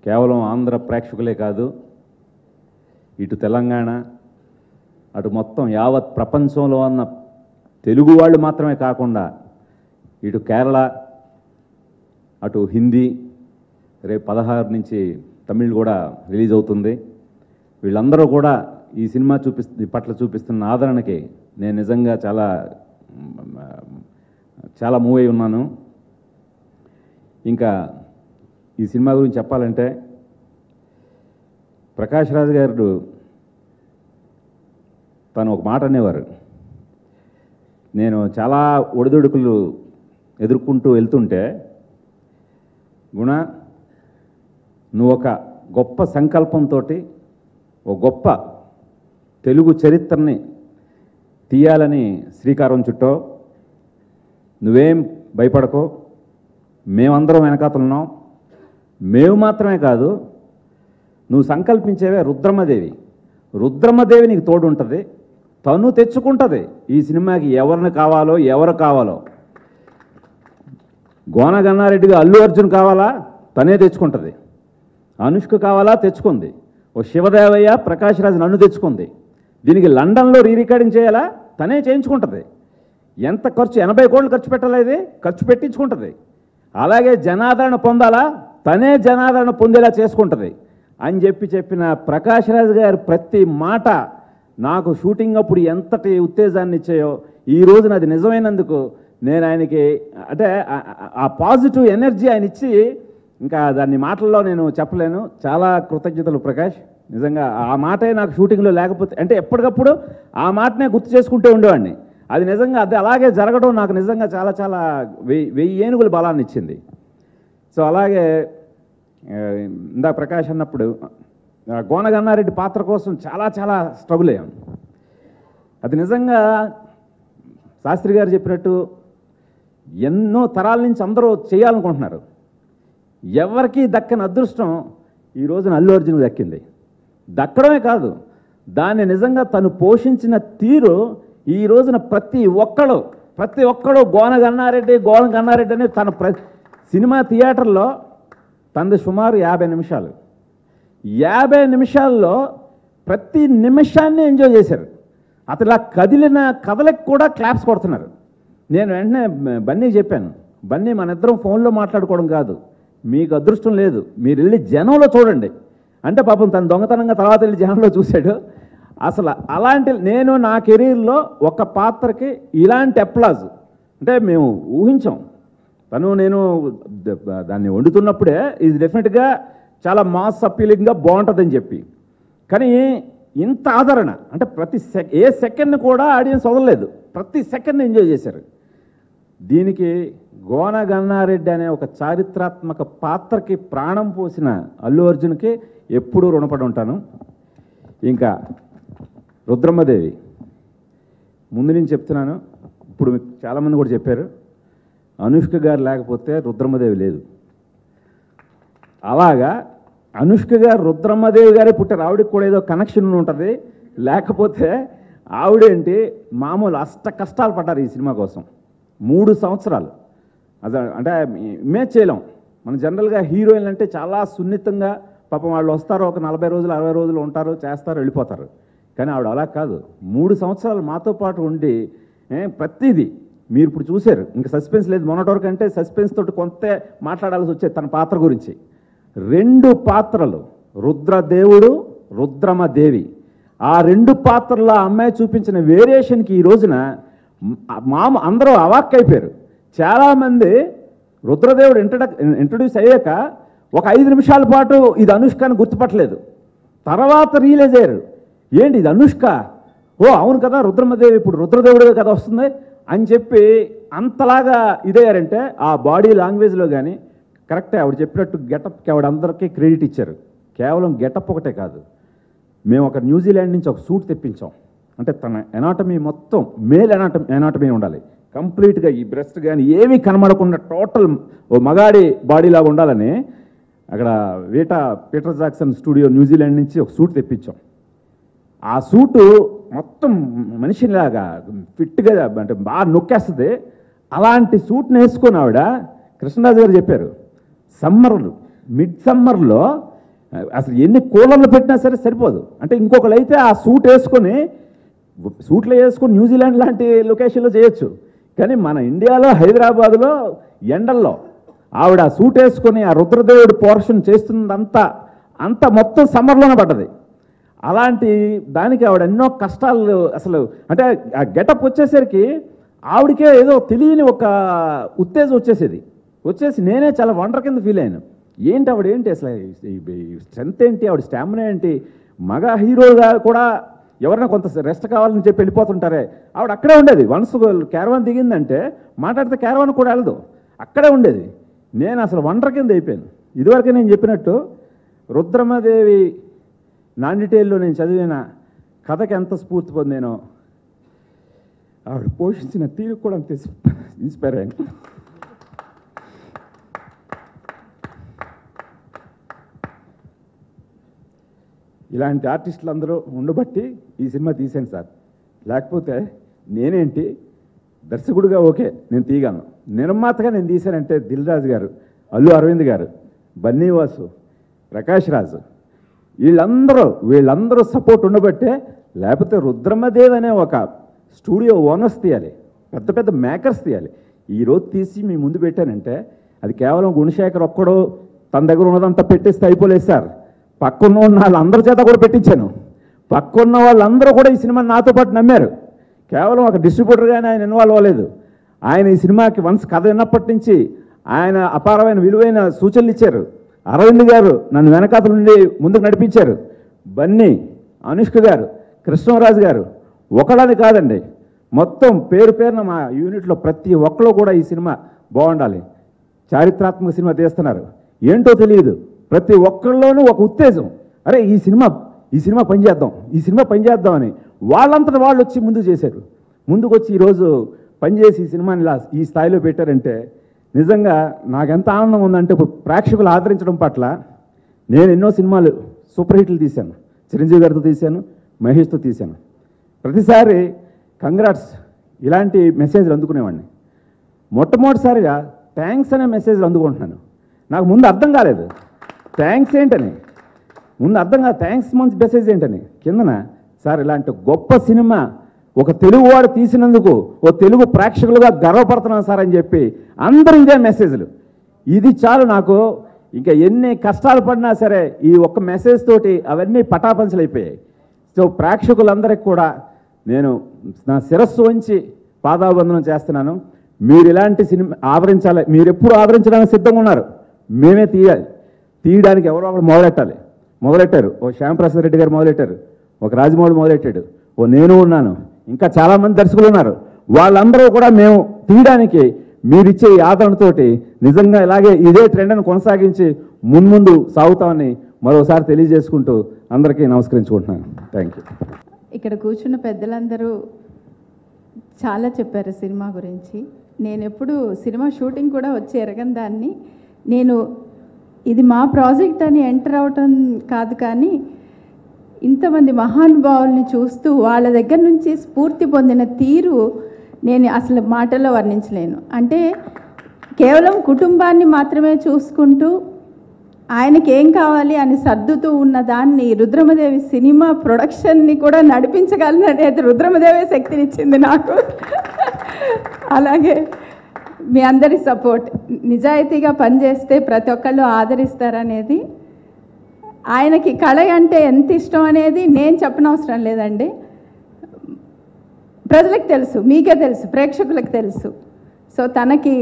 కేవలం ఆంధ్ర ప్రేక్షకులే కాదు, ఇటు తెలంగాణ, అటు మొత్తం యావత్ ప్రపంచంలో ఉన్న తెలుగు వాళ్ళు మాత్రమే కాకుండా ఇటు కేరళ, అటు హిందీ, రేపు 16 నుంచి తమిళ్ కూడా రిలీజ్ అవుతుంది. వీళ్ళందరూ కూడా ఈ సినిమా పట్ల చూపిస్తున్న ఆదరణకి నేను నిజంగా చాలా మూవ్ అయి ఉన్నాను. ఇంకా ఈ సినిమా గురించి చెప్పాలంటే ప్రకాష్ రాజ్ గారు తను ఒక మాట అనేవారు. నేను చాలా ఒడిదుడుకులు ఎదుర్కొంటూ వెళ్తుంటే, గుణ నువ్వు ఒక గొప్ప సంకల్పంతో ఒక గొప్ప తెలుగు చరిత్రని తీయాలని శ్రీకారం చుట్టావు. నువ్వేం భయపడకో, మేమందరం వెనకాతలున్నాం. మేము మాత్రమే కాదు, నువ్వు సంకల్పించేవే రుద్రమ్మదేవి నీకు తోడు ఉంటుంది, తను తెచ్చుకుంటుంది ఈ సినిమాకి ఎవరిని కావాలో ఎవరు కావాలో. గోన గన్నారెడ్డిగా అల్లు అర్జున్ కావాలా, తనే తెచ్చుకుంటుంది. అనుష్క కావాలా, తెచ్చుకుంది. ఓ శివదేవయ్య, ప్రకాష్ రాజ్ నన్ను తెచ్చుకుంది. దీనికి లండన్లో రికార్డింగ్ చేయాలా, తనే చేయించుకుంటుంది. ఎంత ఖర్చు, 80 కోట్లు ఖర్చు పెట్టలేదు, ఖర్చు పెట్టించుకుంటుంది. అలాగే జనాదరణ పొందాలా, తనే జనాదరణ పొందేలా చేసుకుంటుంది అని చెప్పిన ప్రకాష్ రాజ్ గారు ప్రతి మాట నాకు షూటింగ్ అప్పుడు ఎంతటి ఉత్తేజాన్ని ఇచ్చాయో, ఈ రోజున అది నిజమైనందుకు నేను ఆయనకి అంటే ఆ పాజిటివ్ ఎనర్జీ ఆయన ఇచ్చి ఇంకా దాన్ని మాటల్లో నేను చెప్పలేను. చాలా కృతజ్ఞతలు ప్రకాష్, నిజంగా ఆ మాటే నాకు షూటింగ్లో లేకపోతే అంటే ఎప్పటికప్పుడు ఆ మాటనే గుర్తు చేసుకుంటూ ఉండేవాడిని. అది నిజంగా అది అలాగే జరగడం నాకు నిజంగా చాలా చాలా 1000 ఏనుగుల బలాన్ని ఇచ్చింది. సో అలాగే ఇందా ప్రకాష్ అన్నప్పుడు గోనగన్నారెడ్డి పాత్ర కోసం చాలా చాలా స్ట్రగుల్ అయ్యాం. అది నిజంగా శాస్త్రి గారు చెప్పినట్టు ఎన్నో తరాల నుంచి అందరూ చేయాలనుకుంటున్నారు. ఎవరికీ దక్కని అదృష్టం ఈ రోజున అల్లు అర్జున్కి దక్కింది. దక్కడమే కాదు, దాన్ని నిజంగా తను పోషించిన తీరు ఈ రోజున ప్రతి ఒక్కడు గోనగన్నారెడ్డి అని తన సినిమా థియేటర్లో తనది సుమారు 50 నిమిషాలు. 50 నిమిషాల్లో ప్రతి నిమిషాన్ని ఎంజాయ్ చేశారు. అతను కదిలిన కథలకు కూడా క్లాప్స్ కొడుతున్నారు. నేను వెంటనే బన్నీకి చెప్పాను, బన్నీ మన ఇద్దరం ఫోన్లో మాట్లాడుకోవడం కాదు, మీకు అదృష్టం లేదు, మీరు వెళ్ళి జనంలో చూడండి అంటే పాపం తను దొంగతనంగా తర్వాత వెళ్ళి జనంలో చూశాడు. అసలు అలాంటి నేను నా కెరీర్లో ఒక పాత్రకి ఇలాంటి అప్లాజ్ అంటే మేము ఊహించాం. నేను దాన్ని వండుతున్నప్పుడే ఇది డెఫినెట్గా చాలా మాస్ అప్పీలింగ్గా బాగుంటుందని చెప్పి, కానీ ఇంత ఆదరణ అంటే ఏ సెకండ్ని కూడా ఆడియన్స్ వదలలేదు, ప్రతి సెకండ్ని ఎంజాయ్ చేశారు. దీనికి గోనగన్నారెడ్డి అనే ఒక చారిత్రాత్మక పాత్రకి ప్రాణం పోసిన అల్లు అర్జున్కి ఎప్పుడూ రుణపడి ఉంటాను. ఇంకా రుద్రమ్మదేవి ముందు నుంచి చెప్తున్నాను, ఇప్పుడు మీకు చాలామంది కూడా చెప్పారు, అనుష్క గారు లేకపోతే రుద్రమ్మదేవి లేదు. అలాగా అనుష్క గారు రుద్రమ్మదేవి గారే పుట్టారు. ఆవిడకి కూడా ఏదో కనెక్షన్ ఉంటుంది, లేకపోతే ఆవిడేంటి మామూలు కష్టాలు పడ్డారు ఈ సినిమా కోసం 3 సంవత్సరాలు. అంటే ఇమేజ్ చేయలేం. మన జనరల్గా హీరోయిన్లు అంటే చాలా సున్నితంగా పాపం వాళ్ళు వస్తారు, ఒక 40 రోజులు 60 రోజులు ఉంటారు, చేస్తారు, వెళ్ళిపోతారు. కానీ ఆవిడ అలా కాదు, 3 సంవత్సరాలు మాతో పాటు ఉండి ప్రతిదీ మీరు ఇప్పుడు చూశారు. ఇంకా సస్పెన్స్ లేదు, మొన్నటి అంటే సస్పెన్స్ తోటి కొంత మాట్లాడాల్సి వచ్చేది తన పాత్ర గురించి. 2 పాత్రలు, రుద్రదేవుడు, రుద్రమదేవి, ఆ 2 పాత్రల్లో అమ్మాయి చూపించిన వేరియేషన్కి ఈ రోజున అందరూ అవాక్కైపోయారు. చాలామంది రుద్రదేవుడు ఇంట్రడ్యూస్ అయ్యాక ఒక 5 నిమిషాల పాటు ఇది అనుష్కని గుర్తుపట్టలేదు, తర్వాత రియలైజ్ అయ్యారు, ఏంటి ఇది అనుష్క, ఓ అవును కదా రుద్రమదేవి ఇప్పుడు రుద్రదేవుడిగా కదా వస్తుంది అని చెప్పి అంతలాగా ఇదయ్యారంటే ఆ బాడీ లాంగ్వేజ్లో కానీ కరెక్టే. ఆవిడ చెప్పినట్టు గెటప్కి ఆవిడ అందరికీ క్రెడిట్ ఇచ్చారు. కేవలం గెటప్ ఒకటే కాదు, మేము ఒక న్యూజిలాండ్ నుంచి ఒక సూట్ తెప్పించాం. అంటే తన ఎనాటమీ మొత్తం మేల్ ఎనాటమీ ఉండాలి కంప్లీట్గా, ఈ బ్రెస్ట్ కానీ ఏమీ కనబడకుండా టోటల్ ఓ మగాడి బాడీలాగా ఉండాలని అక్కడ పీటర్ జాక్సన్ స్టూడియో న్యూజిలాండ్ నుంచి ఒక సూట్ తెప్పించాం. ఆ సూటు మొత్తం మనిషిలాగా ఫిట్గా అంటే బాగా నొక్కేస్తుంది. అలాంటి సూట్ని వేసుకొని ఆవిడ కృష్ణరాజు గారు చెప్పారు, మిడ్ సమ్మర్లో అసలు ఎన్ని కూలర్లు పెట్టినా సరే సరిపోదు. అంటే ఇంకొకరు అయితే ఆ సూట్లో వేసుకొని న్యూజిలాండ్ లాంటి లొకేషన్లో చేయొచ్చు, కానీ మన ఇండియాలో హైదరాబాదులో ఎండల్లో ఆవిడ ఆ సూట్ వేసుకొని ఆ రుద్రదేవుడి పోర్షన్ చేస్తున్నదంతా మొత్తం సమ్మర్లోనే పడ్డది. అలాంటి దానికి ఆవిడ ఎన్నో కష్టాలు అసలు అంటే ఆ గెటప్ వచ్చేసరికి ఆవిడకే ఏదో తెలియని ఒక ఉత్తేజం వచ్చేసి నేనే చాలా వండర్ కింద ఫీల్ అయ్యాను. ఏంటి ఆవిడ ఏంటి అసలు స్ట్రెంత్ ఏంటి, ఆవిడ స్టామినా ఏంటి, మగ హీరోగా కూడా ఎవరైనా కొంత రెస్ట్ కావాలని చెప్పి వెళ్ళిపోతుంటారే, ఆవిడ అక్కడే ఉండేది. వన్స్ క్యారవాన్ దిగిందంటే మాట్లాడితే క్యారవాన్ కూడా వెళ్ళదు, అక్కడే ఉండేది. నేను అసలు వండర్ కింద అయిపోయాను. ఇదివరకే నేను చెప్పినట్టు రుద్రమదేవి నాన్ డీటెయిల్లో నేను చదివిన కథకి ఎంత స్ఫూర్తి పొందానో ఆవిడ పోషించిన తీరు కూడా అంత ఇన్స్పైర్ అయ్యాను. ఇలాంటి ఆర్టిస్టులు అందరూ ఉండబట్టి ఈ సినిమా తీసాను సార్. లేకపోతే నేనేంటి దర్శకుడిగా ఓకే నేను తీయగలను, నిర్మాతగా నేను తీశానంటే దిల్ రాజు గారు, అల్లు అరవింద్ గారు, బన్నీవాసు, ప్రకాష్ రాజు వీళ్ళందరూ సపోర్ట్ ఉండబట్టే. లేకపోతే రుద్రమదేవి అనే ఒక స్టూడియో ఓనర్స్ తీయాలి, పెద్ద పెద్ద మేకర్స్ తీయాలి. ఈరోజు తీసి మీ ముందు పెట్టానంటే అది కేవలం గుణశేఖర్ ఒక్కడో తన దగ్గర ఉన్నదంతా పెట్టేస్తే అయిపోలేదు సార్. పక్కన్న వాళ్ళందరి చేత కూడా పెట్టించాను. పక్కన్న వాళ్ళందరూ కూడా ఈ సినిమాని నాతో పాటు నమ్మారు. కేవలం ఒక డిస్ట్రిబ్యూటర్గానే ఆయన ఇన్వాల్వ్ అవ్వలేదు. ఆయన ఈ సినిమాకి వన్స్ కథ విన్నప్పటి నుంచి ఆయన అపారమైన విలువైన సూచనలు ఇచ్చారు. అరవింద్ గారు నన్ను వెనకాతల నుండి ముందుకు నడిపించారు. బన్నీ, అనుష్క గారు, కృష్ణరాజు గారు, ఒకళ్ళని కాదండి, మొత్తం పేరు పేరున మా యూనిట్లో ప్రతి ఒక్కరు కూడా ఈ సినిమా బాగుండాలి, చారిత్రాత్మక సినిమా తీస్తున్నారు, ఏంటో తెలియదు, ప్రతి ఒక్కళ్ళలోనూ ఒక ఉత్తేజం, అరే ఈ సినిమా పనిచేద్దాం అని వాళ్ళంతటా వాళ్ళు వచ్చి ముందుకు చేశారు. ముందుకు వచ్చి ఈరోజు పనిచేసి ఈ సినిమాని ఇలా ఈ స్థాయిలో పెట్టారంటే నిజంగా నాకు ఎంత ఆనందంగా ఉందంటే, ప్రేక్షకులు ఆదరించడం పట్ల నేను ఎన్నో సినిమాలు సూపర్ హిట్లు తీశాను, చిరంజీవి గారితో తీశాను, మహేష్తో తీశాను. ప్రతిసారి కంగ్రాట్స్ ఇలాంటి మెసేజ్లు అందుకునేవాడిని. మొట్టమొదటిసారిగా థ్యాంక్స్ అనే మెసేజ్లు అందుకుంటున్నాను. నాకు ముందు అర్థం కాలేదు థ్యాంక్స్ ఏంటని, థ్యాంక్స్ మంచి మెసేజ్ ఏంటని. కిందన సార్ ఇలాంటి గొప్ప సినిమా ఒక తెలుగువాడు తీసినందుకు ఓ తెలుగు ప్రేక్షకులుగా గర్వపడుతున్నాను సార్ అని చెప్పి అందరూ ఇదే మెసేజ్లు. ఇది చాలు నాకు, ఇంకా ఎన్ని కష్టాలు పడినా సరే ఈ ఒక్క మెసేజ్ తోటి అవన్నీ పటాపంచలు అయిపోయాయి. సో ప్రేక్షకులందరికీ కూడా నేను నా శిరస్సు వంచి పాదాబంధనం చేస్తున్నాను. మీరు ఇలాంటి సినిమా ఆదరించాలి, మీరు ఎప్పుడు ఆదరించడానికి సిద్ధంగా ఉన్నారు, మేమే తీయడానికి ఎవరో ఒకరు మొదలెట్టారు. ఓ శ్యాంప్రసాద్ రెడ్డి గారు మొదలెట్టారు, ఒక రాజమౌళి మొదలెట్టాడు, ఓ నేను ఉన్నాను, ఇంకా చాలామంది దర్శకులు ఉన్నారు. వాళ్ళందరూ కూడా మేము తీయడానికి మీరిచ్చే ఈ ఆదరణతోటి నిజంగా ఇలాగే ఇదే ట్రెండ్ను కొనసాగించి ముందు సాగుతామని మరోసారి తెలియజేసుకుంటూ అందరికీ నమస్కరించుకుంటున్నాను. Thank you. ఇక్కడ కూర్చున్న పెద్దలందరూ చాలా చెప్పారు సినిమా గురించి. నేను ఎప్పుడు సినిమా షూటింగ్ కూడా వచ్చి ఎరగని దాన్ని, నేను ఇది మా ప్రాజెక్ట్ అని ఎంటర్ అవటం కాదు, కానీ ఇంతమంది మహానుభావుల్ని చూస్తూ వాళ్ళ దగ్గర నుంచి స్ఫూర్తి పొందిన తీరు నేను అసలు మాటల్లో వర్ణించలేను. అంటే కేవలం కుటుంబాన్ని మాత్రమే చూసుకుంటూ ఆయనకి ఏం కావాలి అని సర్దుతూ ఉన్న దాన్ని రుద్రమదేవి సినిమా ప్రొడక్షన్ని కూడా నడిపించగలననేది రుద్రమదేవి శక్తినిచ్చింది నాకు. అలాగే మీ అందరి సపోర్ట్, నిజాయితీగా పనిచేస్తే ప్రతి ఒక్కళ్ళు ఆదరిస్తారనేది, ఆయనకి కళ అంటే ఎంత ఇష్టం అనేది నేను చెప్పనవసరం లేదండి, ప్రజలకు తెలుసు, మీకే తెలుసు, ప్రేక్షకులకు తెలుసు. సో తనకి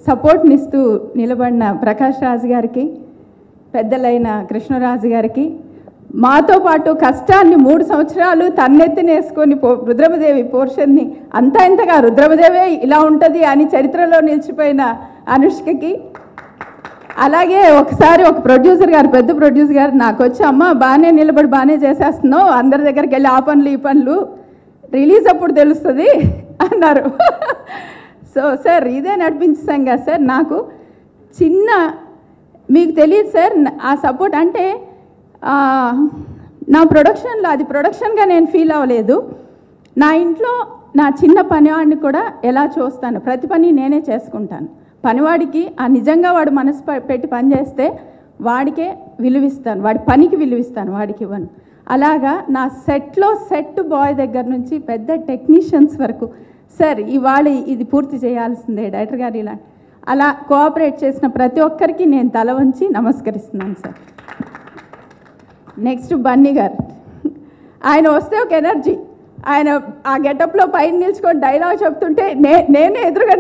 సపోర్ట్నిస్తూ నిలబడిన ప్రకాష్ రాజ్ గారికి, పెద్దలైన కృష్ణరాజు గారికి, మాతో పాటు కష్టాన్ని 3 సంవత్సరాలు తన్నెత్తినేసుకొని రుద్రమదేవి పోర్షన్ని అంతా ఇంతగా రుద్రమదేవే ఇలా ఉంటుంది అని చరిత్రలో నిలిచిపోయిన అనుష్కకి, అలాగే ఒకసారి ఒక ప్రొడ్యూసర్ గారు, పెద్ద ప్రొడ్యూసర్ గారు నాకు వచ్చి, అమ్మ బాగానే నిలబడి బాగానే చేసేస్తున్నావు, అందరి దగ్గరికి వెళ్ళి ఆ పనులు ఈ పనులు రిలీజ్ అప్పుడు తెలుస్తుంది అన్నారు. సో సార్ ఇదే నడిపించాం కదా సార్. నాకు చిన్న, మీకు తెలియదు సార్ ఆ సపోర్ట్ అంటే నా ప్రొడక్షన్లో అది ప్రొడక్షన్గా నేను ఫీల్ అవ్వలేదు. నా ఇంట్లో నా చిన్న పనివాడిని కూడా ఎలా చూస్తాను, ప్రతి పని నేనే చేసుకుంటాను. పనివాడికి నిజంగా వాడు మనసు పెట్టి పని చేస్తే వాడికే విలువిస్తాను, వాడి పనికి విలువిస్తాను, వాడికి ఇవ్వను. అలాగా నా సెట్లో సెట్ బాయ్ దగ్గర నుంచి పెద్ద టెక్నీషియన్స్ వరకు, సార్ ఇవాళ ఇది పూర్తి చేయాల్సిందే డైరెక్టర్ గారు ఇలా అలా కోఆపరేట్ చేసిన ప్రతి ఒక్కరికి నేను తల వంచి నమస్కరిస్తున్నాను సార్. నెక్స్ట్ బన్నీ గారు, ఆయన వస్తే ఒక ఎనర్జీ, ఆయన ఆ గెటప్లో పైన నిల్చుకొని డైలాగ్ చెప్తుంటే నేనే ఎదురుగా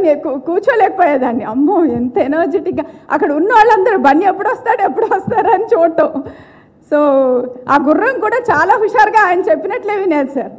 కూర్చోలేకపోయేదాన్ని. అమ్మో ఎంత ఎనర్జెటిక్గా, అక్కడ ఉన్న వాళ్ళందరూ బన్నీ ఎప్పుడు వస్తాడు అని చూడటం. సో ఆ గుర్రం కూడా చాలా హుషారుగా ఆయన చెప్పినట్లే వినేది సార్.